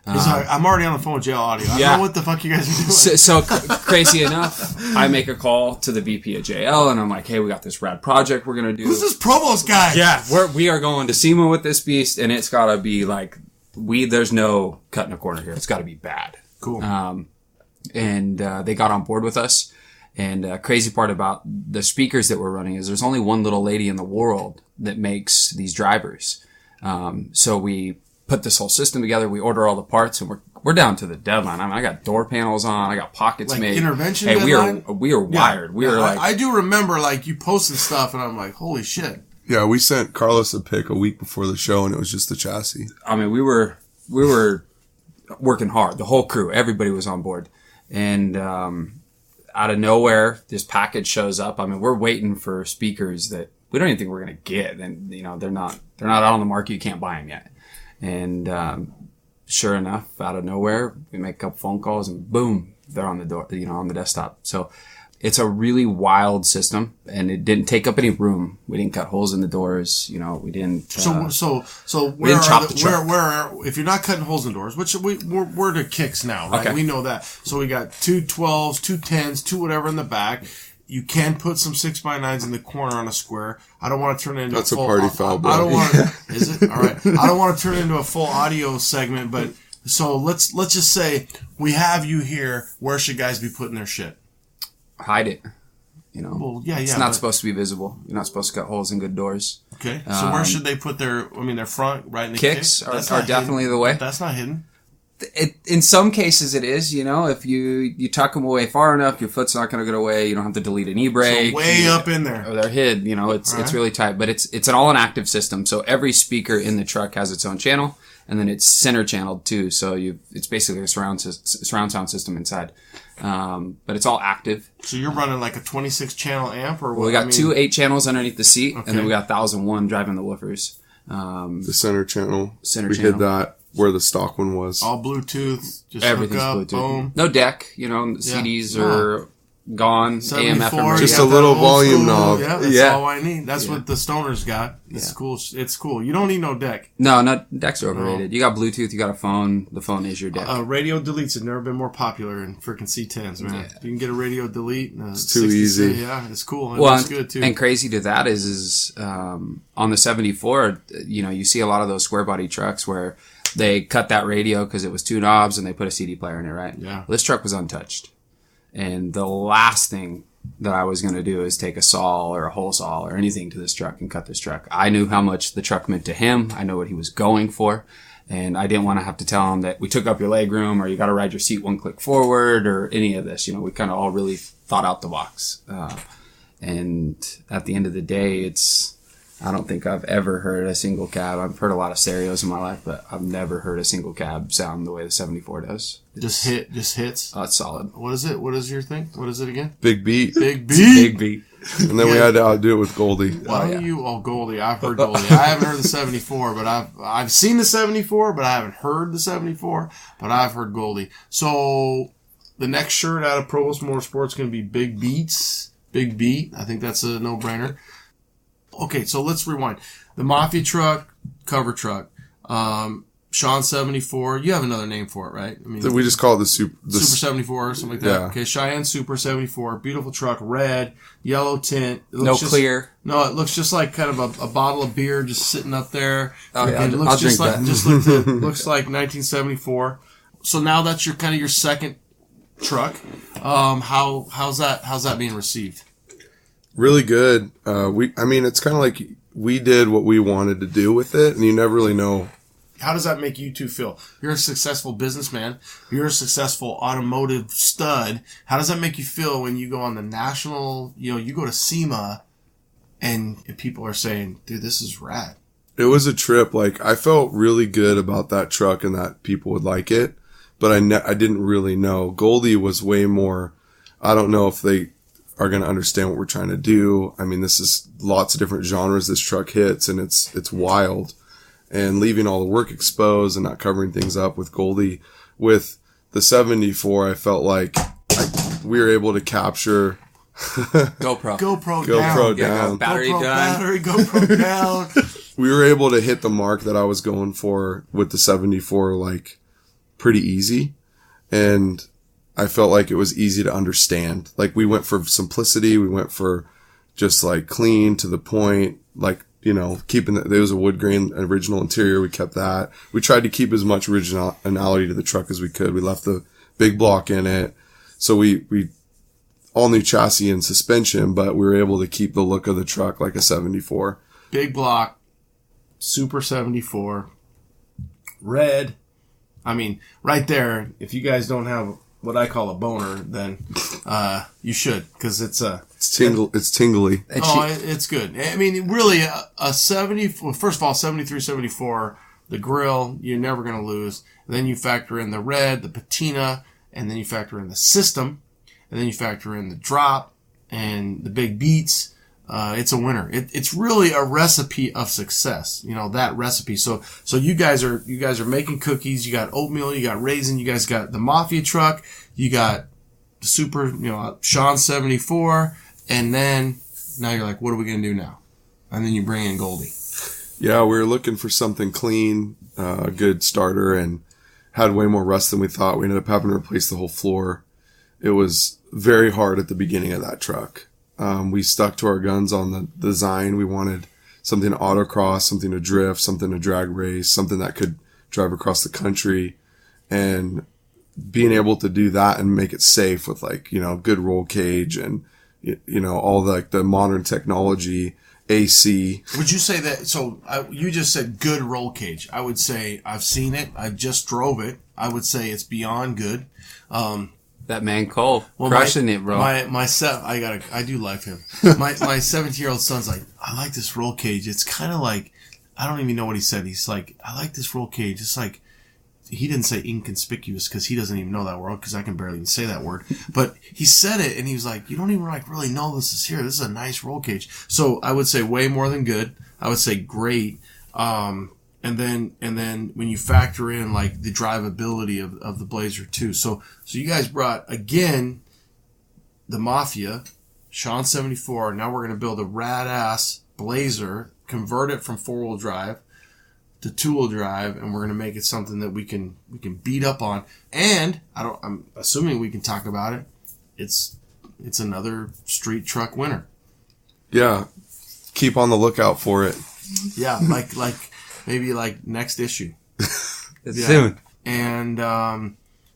He's like, I'm already on the phone with Jail Audio. I don't know what the fuck you guys are doing. So crazy enough, I make a call to the VP at JL, and I'm like, hey, we got this rad project we're going to do. Who's this Provost guy? Yeah, we are going to SEMA with this beast, and it's got to be like, there's no cutting a corner here. It's got to be bad. Cool. And they got on board with us. And crazy part about the speakers that we're running is there's only one little lady in the world that makes these drivers. So we put this whole system together. We order all the parts, and we're down to the deadline. I mean, I got door panels on. I got pockets like made. Intervention hey, deadline? we are wired. We are like. I do remember like you posted stuff, and I'm like, holy shit. Yeah, we sent Carlos a pic a week before the show, and it was just the chassis. I mean, we were working hard. The whole crew, everybody was on board, and out of nowhere, this package shows up. I mean, we're waiting for speakers that we don't even think we're gonna get, and you know, they're not out on the market. You can't buy them yet. And sure enough, out of nowhere, we make a couple phone calls, and boom, they're on the door, you know, on the desktop. So it's a really wild system, and it didn't take up any room. We didn't cut holes in the doors, you know. We didn't. So we didn't chop the truck. Where if you're not cutting holes in doors, which we're to kicks now, right? Okay. We know that. So we got 2 12s, 2 10s, 2 whatever in the back. You can put some 6x9s in the corner on a square. I don't want to turn it into That's a full... a party foul, bro. I don't want to... Is it? All right. I don't want to turn it into a full audio segment, but... So let's just say we have you here. Where should guys be putting their shit? Hide it. You know? Well, yeah. It's not supposed to be visible. You're not supposed to cut holes in good doors. Okay. So where should they put their front, right in the kicks? Are definitely the way. That's not hidden. In some cases it is, you know, if you tuck them away far enough, your foot's not going to get away. You don't have to delete an e-brake. So way up in there. Or they're hid, you know, it's really tight, but it's an all inactive system. So every speaker in the truck has its own channel, and then it's center channeled too. So it's basically a surround sound system inside. But it's all active. So you're running like a 26 channel amp or what? Well, we got 2 8 channels underneath the seat, and then we got 1001 driving the woofers. The center channel. We hid that where the stock one was. All Bluetooth. Just everything's hook up, Bluetooth. boom. No deck. You know, CDs are gone. AM, FM. Just a little volume knob. Yeah, that's all I need. That's what the Stoners got. It's cool. It's cool. You don't need no deck. No, decks are overrated. You got Bluetooth. You got a phone. The phone is your deck. Radio deletes have never been more popular in freaking C10s, man. Yeah. You can get a radio delete. It's too easy. Yeah, it's cool. Well, it's good too. And crazy to that is on the 74, you know, you see a lot of those square body trucks where they cut that radio because it was 2 knobs and they put a CD player in it, right? Yeah. Well, this truck was untouched. And the last thing that I was going to do is take a saw or a hole saw or anything to this truck and cut this truck. I knew how much the truck meant to him. I know what he was going for. And I didn't want to have to tell him that we took up your leg room or you got to ride your seat 1 click forward or any of this. You know, we kind of all really thought out the box. And at the end of the day, I don't think I've ever heard a single cab. I've heard a lot of stereos in my life, but I've never heard a single cab sound the way the 74 does. Just hits. Oh, it's solid. What is it? What is your thing? What is it again? Big beat. Big beat. Big beat. And then we had to outdo it with Goldie. Goldie. I've heard Goldie. I haven't heard the 74, but I've seen the 74, but I haven't heard the 74, but I've heard Goldie. So the next shirt out of Provost Motorsports is going to be Big Beats. Big Beat. I think that's a no-brainer. Okay, so let's rewind. The Mafia truck, cover truck, Sean 74. You have another name for it, right? I mean, we just call it the Super 74 or something like that. Yeah. Okay, Cheyenne Super 74, beautiful truck, red, yellow tint. It looks clear. No, it looks just like kind of a bottle of beer just sitting up there. Oh, yeah, it looks I'll just drink like that. looks like 1974. So now that's your second truck. How's that being received? Really good. It's kind of like we did what we wanted to do with it, and you never really know How does that make you two feel? You're a successful businessman. You're a successful automotive stud. How does that make you feel when you go on the national, you go to SEMA and people are saying, dude, this is rad. It was a trip. Like, I felt really good about that truck and that people would like it, but I didn't really know. Goldie was way more, I don't know if they are going to understand what we're trying to do. I mean, this is lots of different genres this truck hits, and it's wild. And leaving all the work exposed and not covering things up with Goldie. With the 74, I felt like we were able to capture GoPro down. Yeah, battery GoPro done. GoPro down. We were able to hit the mark that I was going for with the 74, like, pretty easy. And I felt like it was easy to understand. Like, we went for simplicity. We went for just, like, clean to the point. Like, keeping there was a wood grain original interior. We kept that. We tried to keep as much originality to the truck as we could. We left the big block in it. So we all new chassis and suspension, but we were able to keep the look of the truck like a 74. Big block, Super 74, red. I mean, right there, if you guys don't have what I call a boner, then you should, because it's tingly. It's good. I mean, really, a 70. Well, first of all, 73, 74, the grill, you're never going to lose. And then you factor in the red, the patina, and then you factor in the system, and then you factor in the drop and the big beats. It's a winner. It's really a recipe of success. That recipe. So you guys are making cookies. You got oatmeal. You got raisin. You guys got the Mafia truck. You got the Super, Sean 74. And then now you're like, what are we going to do now? And then you bring in Goldie. Yeah, we were looking for something clean, a good starter, and had way more rust than we thought. We ended up having to replace the whole floor. It was very hard at the beginning of that truck. We stuck to our guns on the design. We wanted something to autocross, something to drift, something to drag race, something that could drive across the country, and being able to do that and make it safe with good roll cage and, all the modern technology, AC. Would you say that? So you just said good roll cage. I would say I've seen it. I just drove it. I would say it's beyond good. That man Cole, crushing it, bro. I do like him. My 17-year-old son's like, I like this roll cage. It's kind of like, I don't even know what he said. He's like, I like this roll cage. It's like, he didn't say inconspicuous because he doesn't even know that word, because I can barely even say that word. But he said it and he was like, you don't even really know this is here. This is a nice roll cage. So I would say way more than good. I would say great. And then when you factor in the drivability of the Blazer too. So you guys brought again the Mafia, Sean 74. Now we're going to build a RAD ASS Blazer, convert it from 4-wheel drive to 2-wheel drive, and we're going to make it something that we can beat up on. And I'm assuming we can talk about it. It's another street truck winner. Yeah, keep on the lookout for it. Yeah, maybe next issue. Soon. And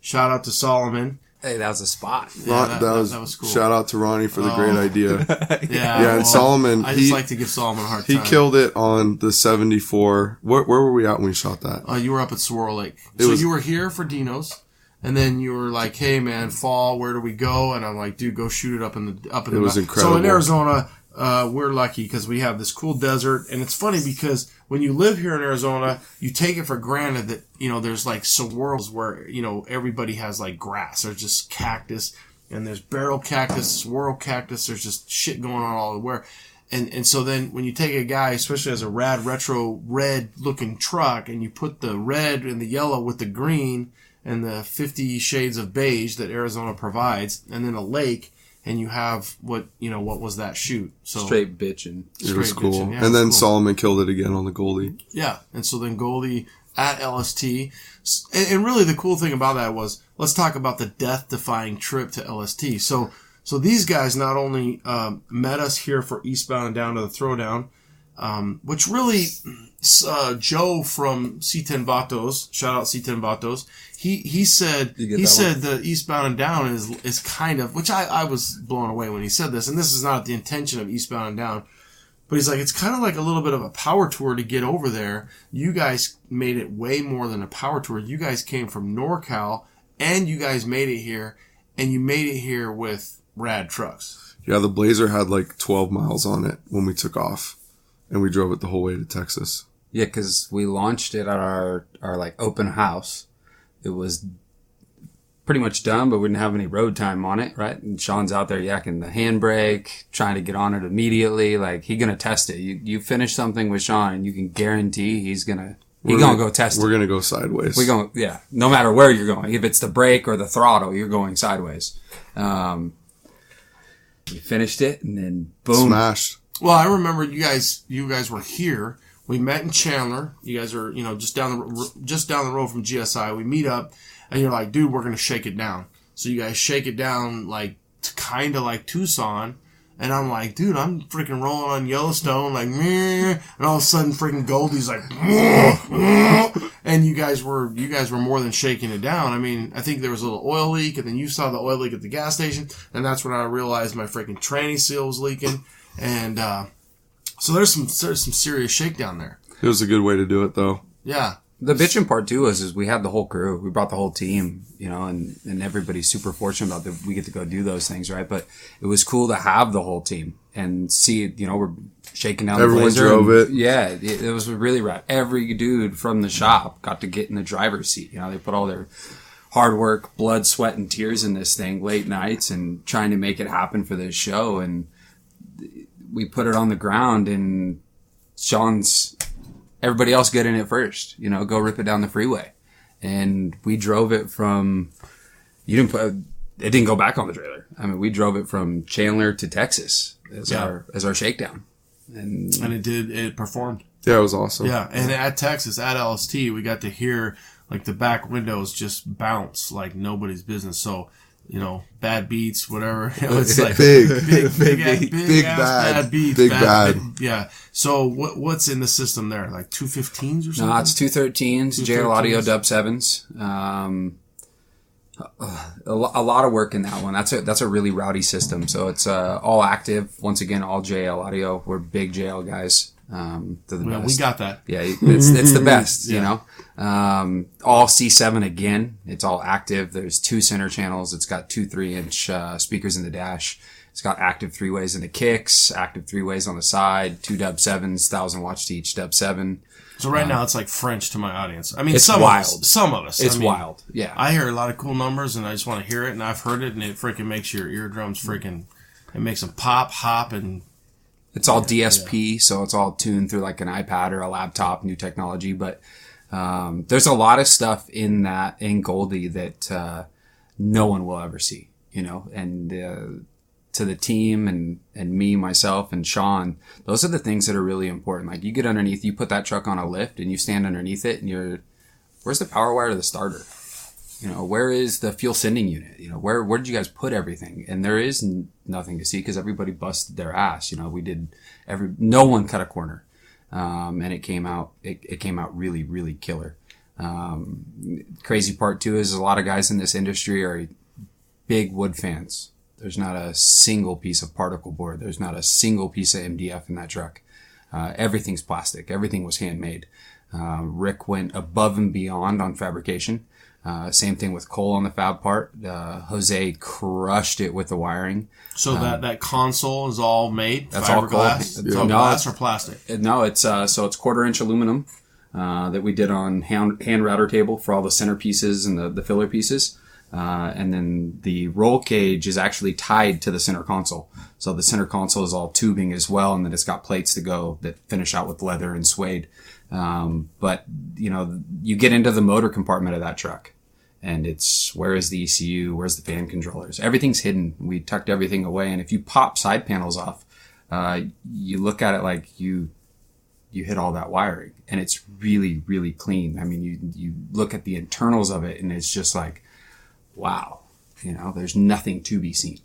shout out to Solomon. Hey, that was a spot. Yeah, that was cool. Shout out to Ronnie for the great idea. Yeah, and Solomon. I just like to give Solomon a hard time. He killed it on the 74. Where were we at when we shot that? You were up at Swirl Lake. You were here for Dino's, and then you were like, "Hey man, fall. Where do we go?" And I'm like, "Dude, go shoot it up in the." It was incredible. So in Arizona, we're lucky because we have this cool desert, and it's funny because when you live here in Arizona, you take it for granted that, there's swirls where, everybody has grass. There's just cactus, and there's barrel cactus, swirl cactus. There's just shit going on all over. And so then when you take a guy, especially as a rad retro red looking truck, and you put the red and the yellow with the green and the 50 shades of beige that Arizona provides, and then a lake, and you have what was that shoot? So straight bitchin'. It was cool. Bitchin', yeah, and then cool. Solomon killed it again on the Goldie. Yeah. And so then Goldie at LST. And really the cool thing about that was, let's talk about the death-defying trip to LST. So these guys not only met us here for Eastbound and Down to the Throwdown, which really, Joe from C10 Vatos, shout out C10 Vatos, he said the Eastbound and Down is kind of, which I was blown away when he said this, and this is not the intention of Eastbound and Down, But he's like, it's kind of like a little bit of a power tour to get over there. You guys made it way more than a power tour. You guys came from NorCal, and you guys made it here, and you made it here with rad trucks. Yeah, the Blazer had like 12 miles on it when we took off, and we drove it the whole way to Texas. Yeah, because we launched it at our like open house. It was pretty much done, but we didn't have any road time on it, right? And Sean's out there yakking the handbrake, trying to get on it immediately. Like, he's going to test it. You finish something with Sean, and you can guarantee he's going to go test it. We're going to go sideways. Yeah. No matter where you're going. If it's the brake or the throttle, you're going sideways. We finished it, and then boom. Smashed. Well, I remember you guys were here. We met in Chandler. You guys are, just down the road from GSI. We meet up. And you're like, dude, we're going to shake it down. So you guys shake it down like kind of like Tucson. And I'm like, dude, I'm freaking rolling on Yellowstone like, meh. And all of a sudden freaking Goldie's like, and you guys were more than shaking it down. I mean, I think there was a little oil leak, and then you saw the oil leak at the gas station. And that's when I realized my freaking tranny seal was leaking. And so there's some serious shakedown there. It was a good way to do it, though. Yeah. The bitching part too is we had the whole crew. We brought the whole team, and everybody's super fortunate about that we get to go do those things, right? But it was cool to have the whole team and see, we're shaking down Everyone the Blazer. drove it. Yeah, it was really rad. Every dude from the shop got to get in the driver's seat. They put all their hard work, blood, sweat, and tears in this thing, late nights, and trying to make it happen for this show. And we put it on the ground, and Sean's... Everybody else get in it first, go rip it down the freeway. And we drove it from, it didn't go back on the trailer. I mean, we drove it from Chandler to Texas as our shakedown. And it performed. Yeah, it was awesome. Yeah. And at Texas, at LST, we got to hear like the back windows just bounce like nobody's business. So, bad beats, whatever. It's like big bad beats. Big bad. Yeah. So what's in the system there? Like 215s or something? No, it's 213s, JL Audio Dub 7s. A lot of work in that one. That's a really rowdy system. So it's all active. Once again, all JL Audio. We're big JL guys. They're the best. We got that. Yeah, it's the best, all C7 again. It's all active. There's 2 center channels. It's got 2 3-inch speakers in the dash. It's got active 3-ways in the kicks, active 3-ways on the side, 2 dub 7s, 1,000 watts to each dub 7. So right now it's like French to my audience. I mean, it's some wild. Some of us. It's wild. Yeah. I hear a lot of cool numbers, and I just want to hear it, and I've heard it, and it freaking makes your eardrums freaking. It makes them pop, hop, and. It's all DSP, so it's all tuned through like an iPad or a laptop, new technology. But there's a lot of stuff in Goldie that no one will ever see, and to the team and me, myself, and Sean, those are the things that are really important. Like, you get underneath, you put that truck on a lift, and you stand underneath it, and where's the power wire to the starter? Where is the fuel sending unit? Where did you guys put everything? And there is nothing to see because everybody busted their ass. No one cut a corner. And it came out really, really killer. Crazy part too is a lot of guys in this industry are big wood fans. There's not a single piece of particle board. There's not a single piece of MDF in that truck. Everything's plastic. Everything was handmade. Rick went above and beyond on fabrication. Same thing with Cole on the fab part. Jose crushed it with the wiring. So that console is all made? That's all glass? It's all glass or plastic? No, it's 1/4-inch aluminum that we did on hand router table for all the center pieces and the filler pieces. And then the roll cage is actually tied to the center console. So the center console is all tubing as well, and then it's got plates to go that finish out with leather and suede. But you get into the motor compartment of that truck, and it's, where is the ECU? Where's the fan controllers? Everything's hidden. We tucked everything away. And if you pop side panels off, you look at it like you hit all that wiring, and it's really, really clean. I mean, you look at the internals of it, and it's just like, wow, there's nothing to be seen.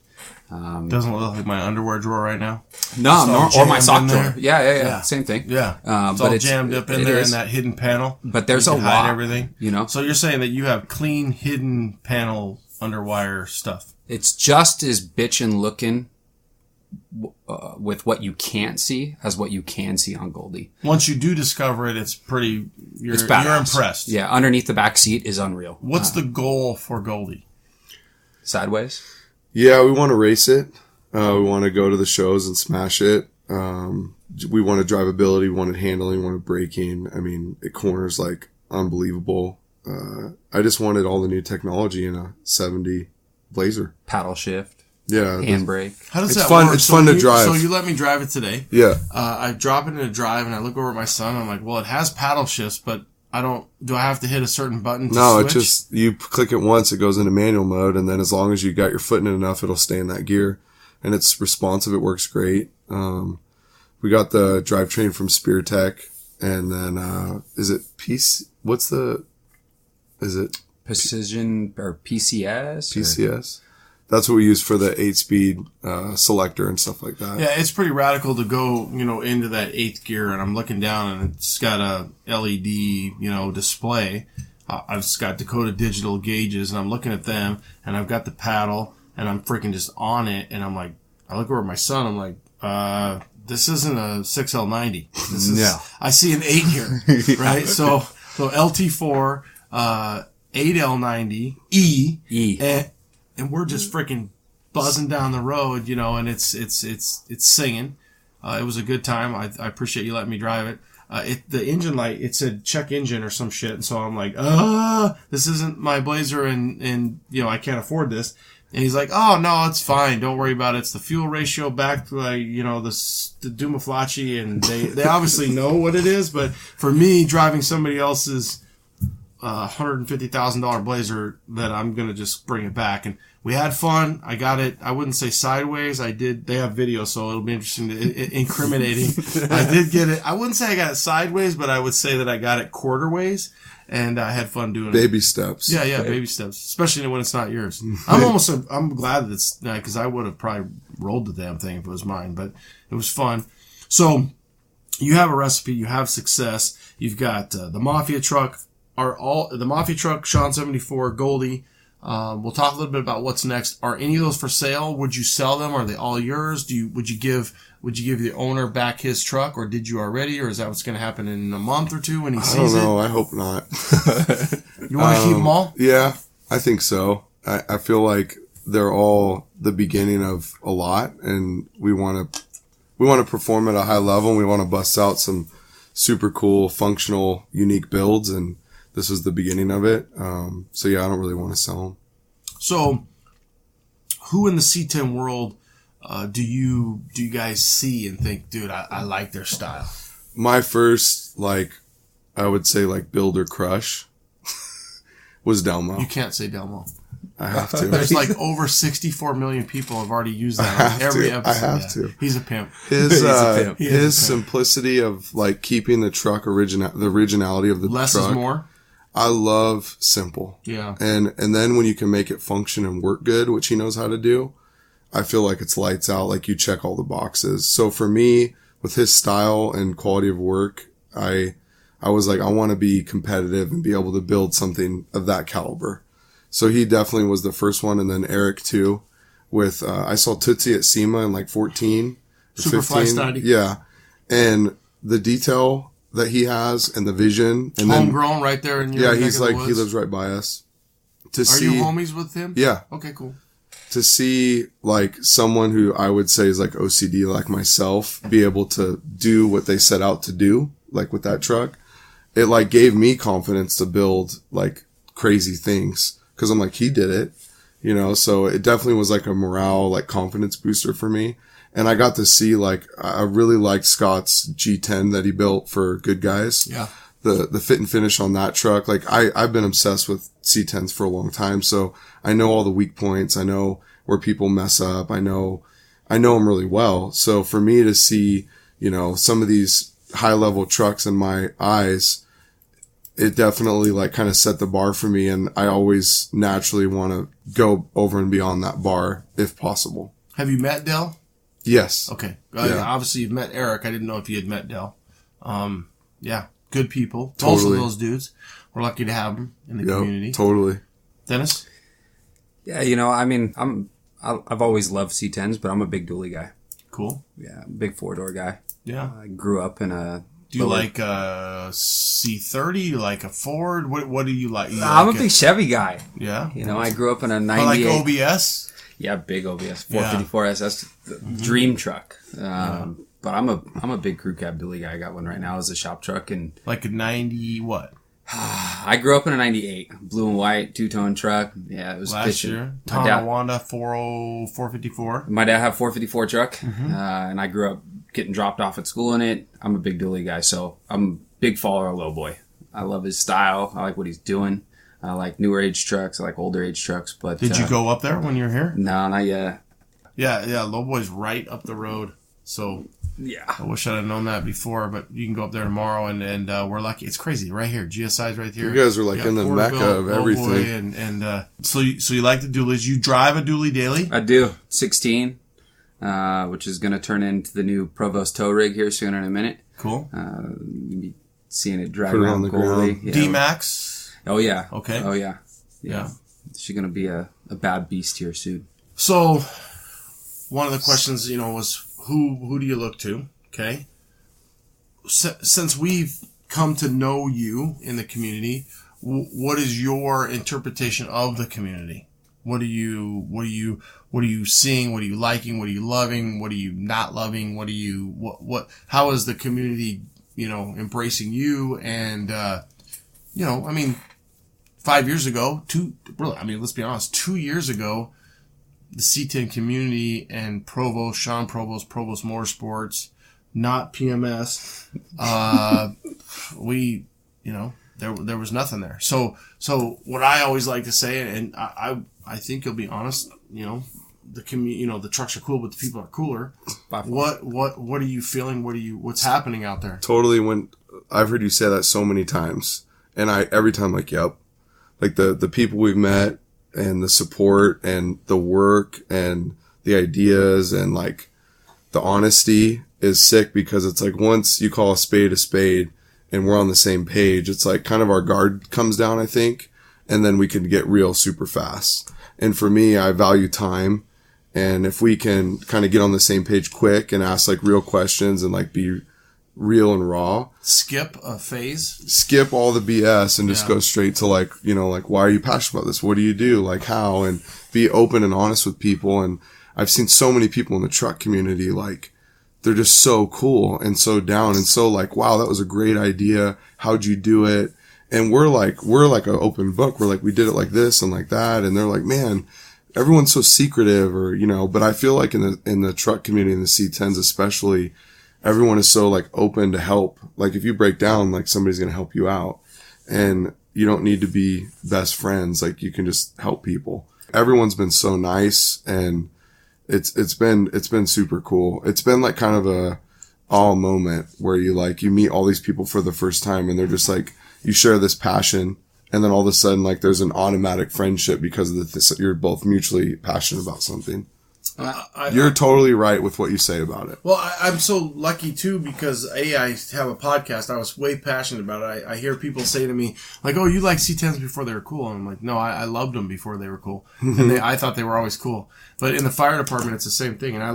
Doesn't look like my underwear drawer right now. No, or my sock drawer. Yeah. Same thing. Yeah. But all jammed up in there in that hidden panel. But there's a lot. Hide everything. So you're saying that you have clean, hidden panel underwire stuff. It's just as bitchin' looking with what you can't see as what you can see on Goldie. Once you do discover it, it's pretty. You're impressed. Yeah, underneath the back seat is unreal. What's the goal for Goldie? Sideways. Yeah, we want to race it. We want to go to the shows and smash it. We wanted drivability, we wanted handling, we wanted braking. I mean, it corners like unbelievable. I just wanted all the new technology in a 70 Blazer. Paddle shift. Yeah. Handbrake. How does It's that fun. work? It's fun to drive. So you let me drive it today. Yeah. I drop it in a drive and I look over at my son. I'm like, well, it has paddle shifts, but do I have to hit a certain button to No, switch? it just, you click it once, it goes into manual mode, and then as long as you got your foot in it enough, it'll stay in that gear. And it's responsive, it works great. We got the drivetrain from Spear Tech, and then, is it Precision or PCS? PCS? That's what we use for the 8-speed, selector and stuff like that. Yeah, it's pretty radical to go, into that 8th gear, and I'm looking down and it's got a LED, display. I've got Dakota Digital gauges and I'm looking at them and I've got the paddle and I'm freaking just on it. And I'm like, I look over at my son. I'm like, this isn't a 6L90. This is, I see an 8 here, right? So LT4, 8L90, E. And we're just freaking buzzing down the road, and it's singing. It was a good time. I appreciate you letting me drive it. The engine light, it said check engine or some shit. And so I'm like, this isn't my Blazer and I can't afford this. And he's like, oh no, it's fine. Don't worry about it. It's the fuel ratio back to the Dumaflachi, and they obviously know what it is. But for me, driving somebody else's $150,000 Blazer, that I'm going to just bring it back. And we had fun. I got it. I wouldn't say sideways. They have video, so it'll be interesting incriminating. I did get it. I wouldn't say I got it sideways, but I would say that I got it quarterways, and I had fun doing Baby steps. Yeah, baby steps, especially when it's not yours. I'm glad that it's, because I would have probably rolled the damn thing if it was mine, but it was fun. So you have a recipe, you have success. You've got the Mafia truck, the Mafia truck, Sean 74, Goldie. We'll talk a little bit about what's next. Are any of those for sale? Would you sell them? Are they all yours? Would you give the owner back his truck, or did you already, or is that what's going to happen in a month or two when he sees it? I don't know. I hope not. You want to keep them all? Yeah, I think so. I feel like they're all the beginning of a lot, and we want to perform at a high level, and we want to bust out some super cool, functional, unique builds, and this is the beginning of it. So yeah, I don't really want to sell them. So who in the C10 world do you guys see and think, dude, I like their style? My first, I would say builder crush was Delmo. You can't say Delmo. I have to. There's over 64 million people have already used that on every episode. I have to. He's a pimp. His simplicity of keeping the truck the originality of the Less truck. Less is more. I love simple. Yeah. And then when you can make it function and work good, which he knows how to do, I feel like it's lights out. You check all the boxes. So for me, with his style and quality of work, I was I want to be competitive and be able to build something of that caliber. So he definitely was the first one. And then Eric too, with, I saw Tootsie at SEMA in 14 or Superfly 15. Study. Yeah. And the detail that he has and the vision, and homegrown right there in your he's he lives right by us. Are you homies with him? Yeah. Okay, cool. To see someone who I would say is OCD like myself be able to do what they set out to do, with that truck, it gave me confidence to build crazy things, because I'm he did it, so it definitely was a morale, confidence booster for me. And I got to see, I really liked Scott's G10 that he built for Good Guys. Yeah. The fit and finish on that truck. I've been obsessed with C10s for a long time. So I know all the weak points. I know where people mess up. I know them really well. So for me to see, some of these high level trucks in my eyes, it definitely kind of set the bar for me. And I always naturally want to go over and beyond that bar if possible. Have you met Del? Yes. Okay. Yeah. Obviously, you've met Eric. I didn't know if you had met Del. Yeah. Good people. Totally. Both of those dudes. We're lucky to have them in the community. Totally. Dennis? Yeah, I've always loved C10s, but I'm a big dually guy. Cool. Yeah, big 4-door guy. Yeah. I grew up in a... Do you like a C30? Do you like a Ford? What do you like? I'm a big Chevy guy. Yeah. You know, I grew up in a 98... I like OBS? Yeah, big OBS. 454 SS. Dream truck. But I'm a big crew cab dually guy. I got one right now as a shop truck. And like a 90 what? I grew up in a 98. Blue and white, two-tone truck. Yeah, it was last year. Tonawanda 454. My dad had a 454 truck. And I grew up getting dropped off at school in it. I'm a big dually guy, so I'm a big follower of Lowboy. I love his style. I like what he's doing. I like newer age trucks. I like older age trucks. But did you go up there when you were here? No, not yet. Yeah. Lowboy's right up the road. So yeah, I wish I'd have known that before. But you can go up there tomorrow, and we're lucky. It's crazy right here. GSI's right here. You guys are like in the mecca of everything. So you like the dualies? You drive a dually daily? I do. 16. Which is going to turn into the new Provost tow rig here soon in a minute. Cool. You'll be seeing it drag Put it around on the Goldie. ground. D-Max? Oh, yeah. Okay. Oh, yeah. Yeah. She's going to be a bad beast here soon. So, one of the questions, was who do you look to? Okay. Since we've come to know you in the community, what is your interpretation of the community? What are you seeing? What are you liking? What are you loving? What are you not loving? How is the community, embracing you? And, 5 years ago, let's be honest, 2 years ago, the C10 community and Sean Provost, Provost Motorsports, not PMS, there was nothing there. So what I always like to say, and I think you'll be honest, the trucks are cool, but the people are cooler. What are you feeling? What's happening out there? Totally. I've heard you say that so many times, and every time yep, like the people we've met and the support and the work and the ideas and like the honesty is sick, because it's like once you call a spade and we're on the same page, it's like kind of our guard comes down, I think, and then we can get real super fast. And for me, I value time. And if we can kind of get on the same page quick and ask like real questions and like be real and raw. Skip a phase. Skip all the BS and just go straight to like, why are you passionate about this? What do you do? Like how? And be open and honest with people. And I've seen so many people in the truck community, like they're just so cool and so down and so like, wow, that was a great idea. How'd you do it? And we're like an open book. We're like, we did it like this and like that. And they're like, man, everyone's so secretive but I feel like in the truck community, in the C10s especially, everyone is so like open to help. Like if you break down, like somebody's going to help you out, and you don't need to be best friends. Like you can just help people. Everyone's been so nice, and it's been super cool. It's been like kind of a awe moment where you meet all these people for the first time, and they're just like, you share this passion. And then all of a sudden, like, there's an automatic friendship because of you're both mutually passionate about something. You're totally right with what you say about it. Well, I'm so lucky, too, because, I have a podcast. I was way passionate about it. I hear people say to me, like, oh, you like C10s before they were cool. And I'm like, no, I loved them before they were cool. And I thought they were always cool. But in the fire department, it's the same thing. And I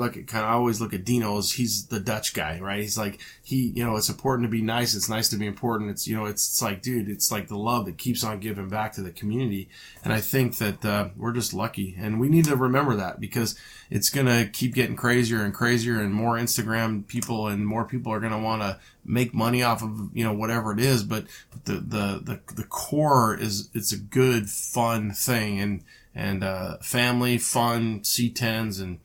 always look at Dino as he's the Dutch guy, right? He's like, it's important to be nice. It's nice to be important. It's, it's like, dude, it's like the love that keeps on giving back to the community. And I think that, we're just lucky. And we need to remember that, because it's going to keep getting crazier and crazier, and more Instagram people and more people are going to want to make money off of, whatever it is. But the core is, it's a good, fun thing, and family, fun, C10s, and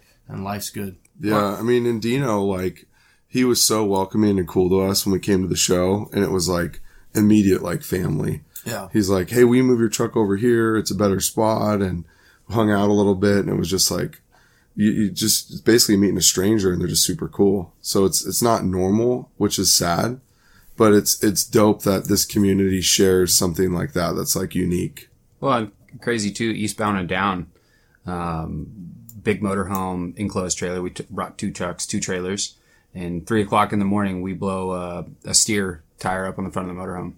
life's good. Yeah. I mean, and Dino, like, he was so welcoming and cool to us when we came to the show, and it was like immediate, like family. Yeah. He's like, hey, will you move your truck over here? It's a better spot. And hung out a little bit, and it was just like, you just basically meeting a stranger, and they're just super cool. So it's not normal, which is sad, but it's dope that this community shares something like that that's like unique. Well, crazy too, eastbound and down, big motorhome, enclosed trailer. We brought 2 trucks, 2 trailers, and 3:00 in the morning we blow a steer tire up on the front of the motorhome.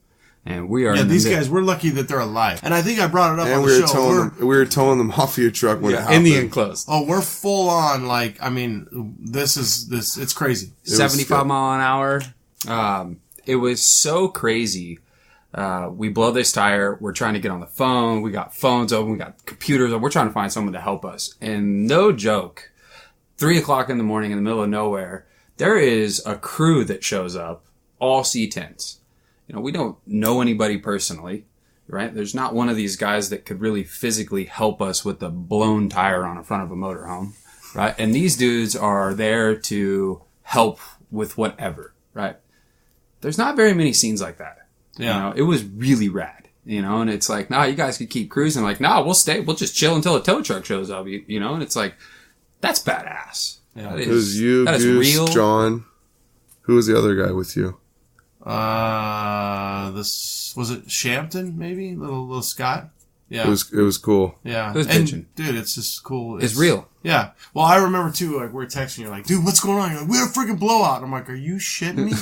And we are. Yeah, these guys, we're lucky that they're alive. And I think I brought it up And on we the were show. we were towing them off of your truck when it happened. in the enclosed. Oh, we're full on, like, I mean, it's crazy. 75 mile an hour. It was so crazy. We blow this tire. We're trying to get on the phone. We got phones open. We got computers open. We're trying to find someone to help us. And no joke, 3:00 in the morning in the middle of nowhere, there is a crew that shows up, all C10s. You know, we don't know anybody personally, right? There's not one of these guys that could really physically help us with a blown tire on the front of a motorhome, right? And these dudes are there to help with whatever, right? There's not very many scenes like that. Yeah. You know, it was really rad, you know, and it's like, nah, you guys could keep cruising. Like, nah, we'll stay. We'll just chill until a tow truck shows up, you know, and it's like, that's badass. Yeah. It was you, that is Goose, real. John. Who was the other guy with you? This was it Shampton, maybe? Little Scott? Yeah. It was cool. Yeah. It was And, bitchin'. dude, it's just cool. It's real. Yeah. Well, I remember too, like, we were texting, you're like, dude, what's going on? You're like, we had a freaking blowout. And I'm like, are you shitting me?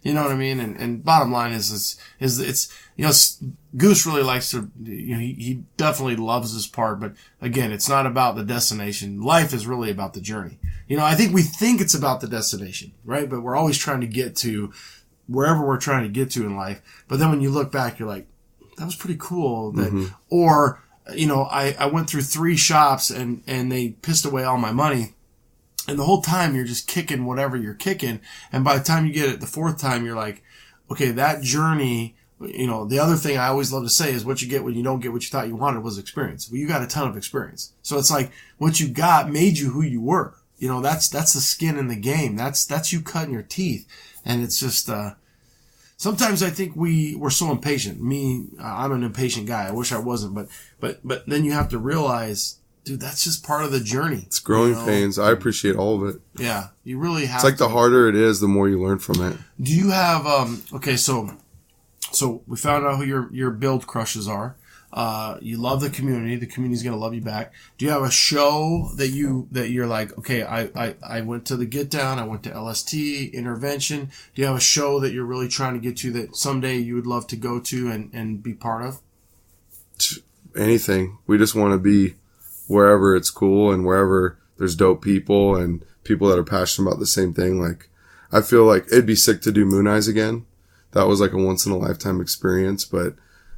You know what I mean? And bottom line is it's, you know, Goose really likes to, you know, he definitely loves this part, but again, it's not about the destination. Life is really about the journey. You know, I think we think it's about the destination, right? But we're always trying to get to wherever we're trying to get to in life. But then when you look back, you're like, that was pretty cool. That, or, you know, I went through 3 shops and they pissed away all my money. And the whole time you're just kicking whatever you're kicking. And by the time you get it the 4th time, you're like, okay, that journey, you know, the other thing I always love to say is what you get when you don't get what you thought you wanted was experience. Well, you got a ton of experience. So it's like what you got made you who you were. You know, that's the skin in the game. That's you cutting your teeth. And it's just, sometimes I think we're so impatient. I'm an impatient guy. I wish I wasn't, but then you have to realize, dude, that's just part of the journey. It's growing you know? pains. I appreciate all of it. Yeah, you really have. It's like the harder it is, the more you learn from it. Do you have okay, so we found out who your build crushes are. You love the community. The community's gonna love you back. Do you have a show that you're like, okay, I went to the Get Down, I went to LST, Intervention. Do you have a show that you're really trying to get to that someday you would love to go to and be part of? Anything. We just want to be wherever it's cool and wherever there's dope people and people that are passionate about the same thing. Like, I feel like it'd be sick to do Moon Eyes again. That was like a once in a lifetime experience, but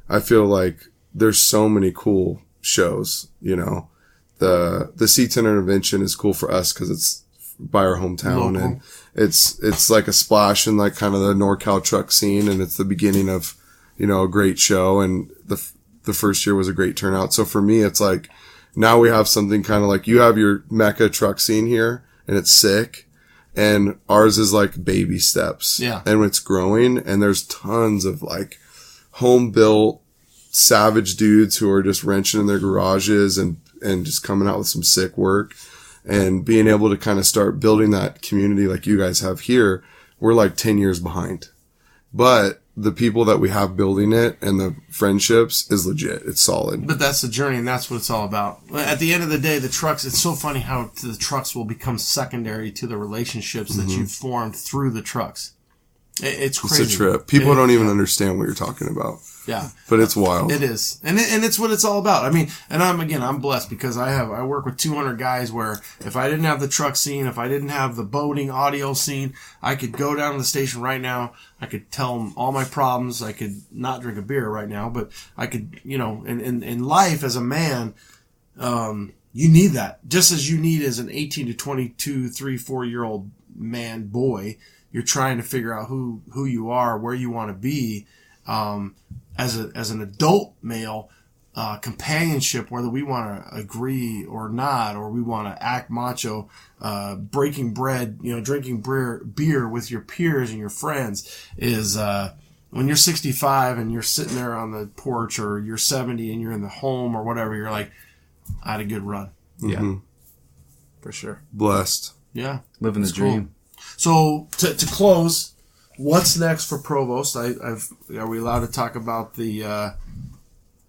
I feel like there's so many cool shows, you know. The C10 Intervention is cool for us because it's by our hometown. Local. And it's like a splash in like kind of the NorCal truck scene, and it's the beginning of, you know, a great show, and the first year was a great turnout. So for me, it's like, now we have something kind of like, you have your Mecca truck scene here and it's sick, and ours is like baby steps. Yeah. And it's growing, and there's tons of like home built savage dudes who are just wrenching in their garages and just coming out with some sick work, and being able to kind of start building that community like you guys have here. We're like 10 years behind, but the people that we have building it and the friendships is legit. It's solid. But that's the journey, and that's what it's all about. At the end of the day, the trucks, it's so funny how the trucks will become secondary to the relationships that you've formed through the trucks. It's crazy. It's a trip. People don't even understand what you're talking about. Yeah. But it's wild. It is. And it's what it's all about. I mean, and I'm blessed because I work with 200 guys where if I didn't have the truck scene, if I didn't have the boating audio scene, I could go down to the station right now. I could tell them all my problems. I could not drink a beer right now, but I could, you know, in life as a man, you need that. Just as you need as an 18 to 22, 3, 4-year-old man, boy, you're trying to figure out who you are, where you want to be. As an adult male, companionship, whether we want to agree or not, or we want to act macho, breaking bread, you know, drinking beer with your peers and your friends is, when you're 65 and you're sitting there on the porch, or you're 70 and you're in the home or whatever, you're like, I had a good run. Yeah. For sure. Blessed. Yeah. Living the dream. Cool. So to close, what's next for Provost? Are we allowed to talk about the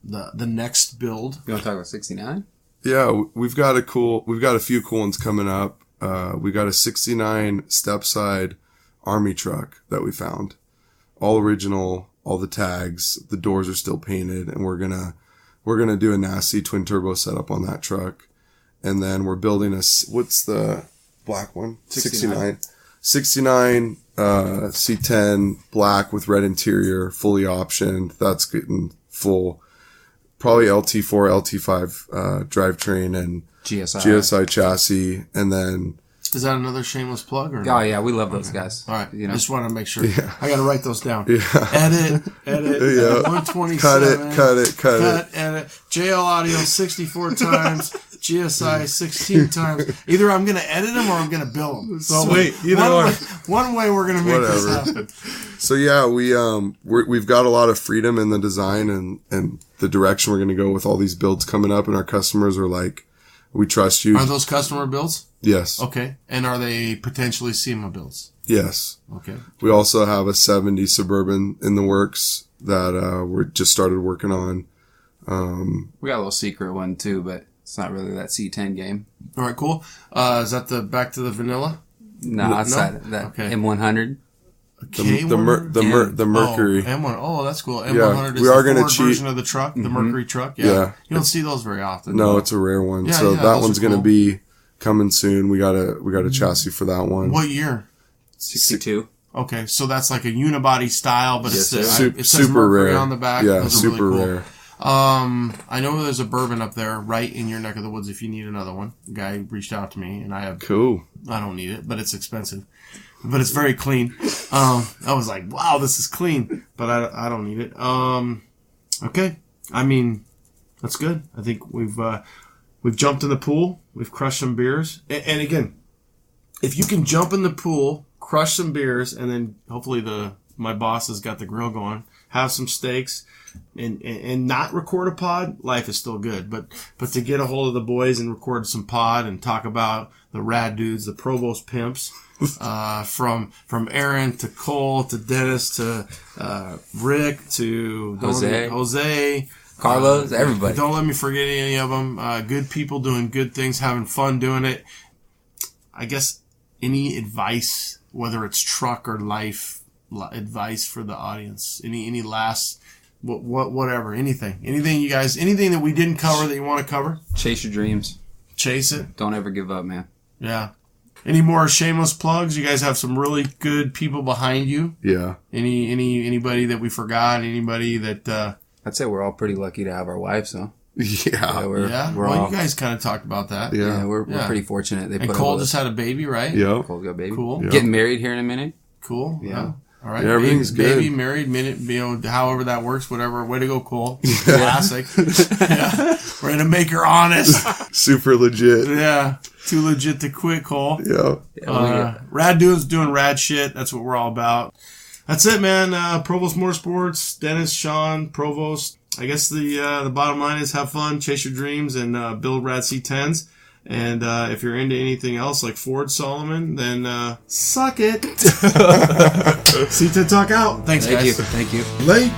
next build? You want to talk about 69? Yeah, we've got a few cool ones coming up. We got a 69 step side Army truck that we found. all original, all the tags. The doors are still painted, and we're gonna do a nasty twin turbo setup on that truck. And then we're building what's the black one? 69 C10 black with red interior, fully optioned. That's getting full, probably LT4, LT5 drivetrain and GSI chassis. And then is that another shameless plug? Or oh yeah, we love those guys. All right, you know? I just want to make sure. Yeah. I got to write those down. Yeah. Edit. Yeah. 127. Cut it. Edit. JL audio 64 times. GSI 16 times. Either I'm going to edit them or I'm going to bill them. So Sweet. one way we're going to make this happen. So yeah, we've got a lot of freedom in the design and the direction we're going to go with all these builds coming up, and our customers are like, we trust you. Are those customer builds? Yes. Okay. And are they potentially SEMA builds? Yes. Okay. We also have a 70 Suburban in the works that we're just started working on. We got a little secret one too, but it's not really that C10 game. All right, cool. Is that the back to the vanilla? No, it's that Okay. M100. The Mercury. M1. Oh, that's cool. M100 Yeah, is we are the gonna Ford cheat. version of the truck, the Mercury truck. Yeah. Yeah. You don't see those very often. No, it's a rare one. Yeah, So yeah, that those one's are going to cool. be coming soon. We got a chassis for that one. What year? 62. Okay, so that's like a unibody style, but Yes, it's sir. it says Super Mercury rare on the back. Yeah, Those are really super cool. rare. I know there's a bourbon up there right in your neck of the woods if you need another one. The guy reached out to me, and I don't need it, but it's expensive. But it's very clean. I was like, wow, this is clean, but I don't need it. Okay. I mean, that's good. I think we've jumped in the pool. We've crushed some beers. And again, if you can jump in the pool, crush some beers, and then hopefully my boss has got the grill going, have some steaks, and not record a pod, life is still good. But to get a hold of the boys and record some pod and talk about the rad dudes, the Provost pimps, from Aaron to Cole to Dennis to Rick to Jose, Carlos, everybody. Don't let me forget any of them. Good people doing good things, having fun doing it. I guess any advice, whether it's truck or life advice for the audience, any last whatever, anything you guys, anything that we didn't cover that you want to cover? Chase your dreams. Chase it. Don't ever give up, man. Yeah. Any more shameless plugs? You guys have some really good people behind you. Yeah. Anybody that we forgot? Anybody that? I'd say we're all pretty lucky to have our wives, though. Yeah. We're Well, all, you guys kind of talked about that. Yeah. we're pretty fortunate. They And put Cole up with just us. had a baby, right? Yeah. Cole's got a baby. Cool. Yeah. Getting married here in a minute. Cool. Yeah. All right. Yeah, everything's baby, good. married, minute, however that works, whatever. Way to go, Cole. Classic. Yeah. We're going to make her honest. Super legit. Yeah. Too legit to quit, Cole. Yeah. Rad dudes doing rad shit. That's what we're all about. That's it, man. Provost Motorsports, Dennis, Sean, Provost. I guess the bottom line is have fun, chase your dreams, and build rad C10s. And if you're into anything else like Ford Solomon, then suck it. C10 Talk out. Thanks, guys. Thank you. Late.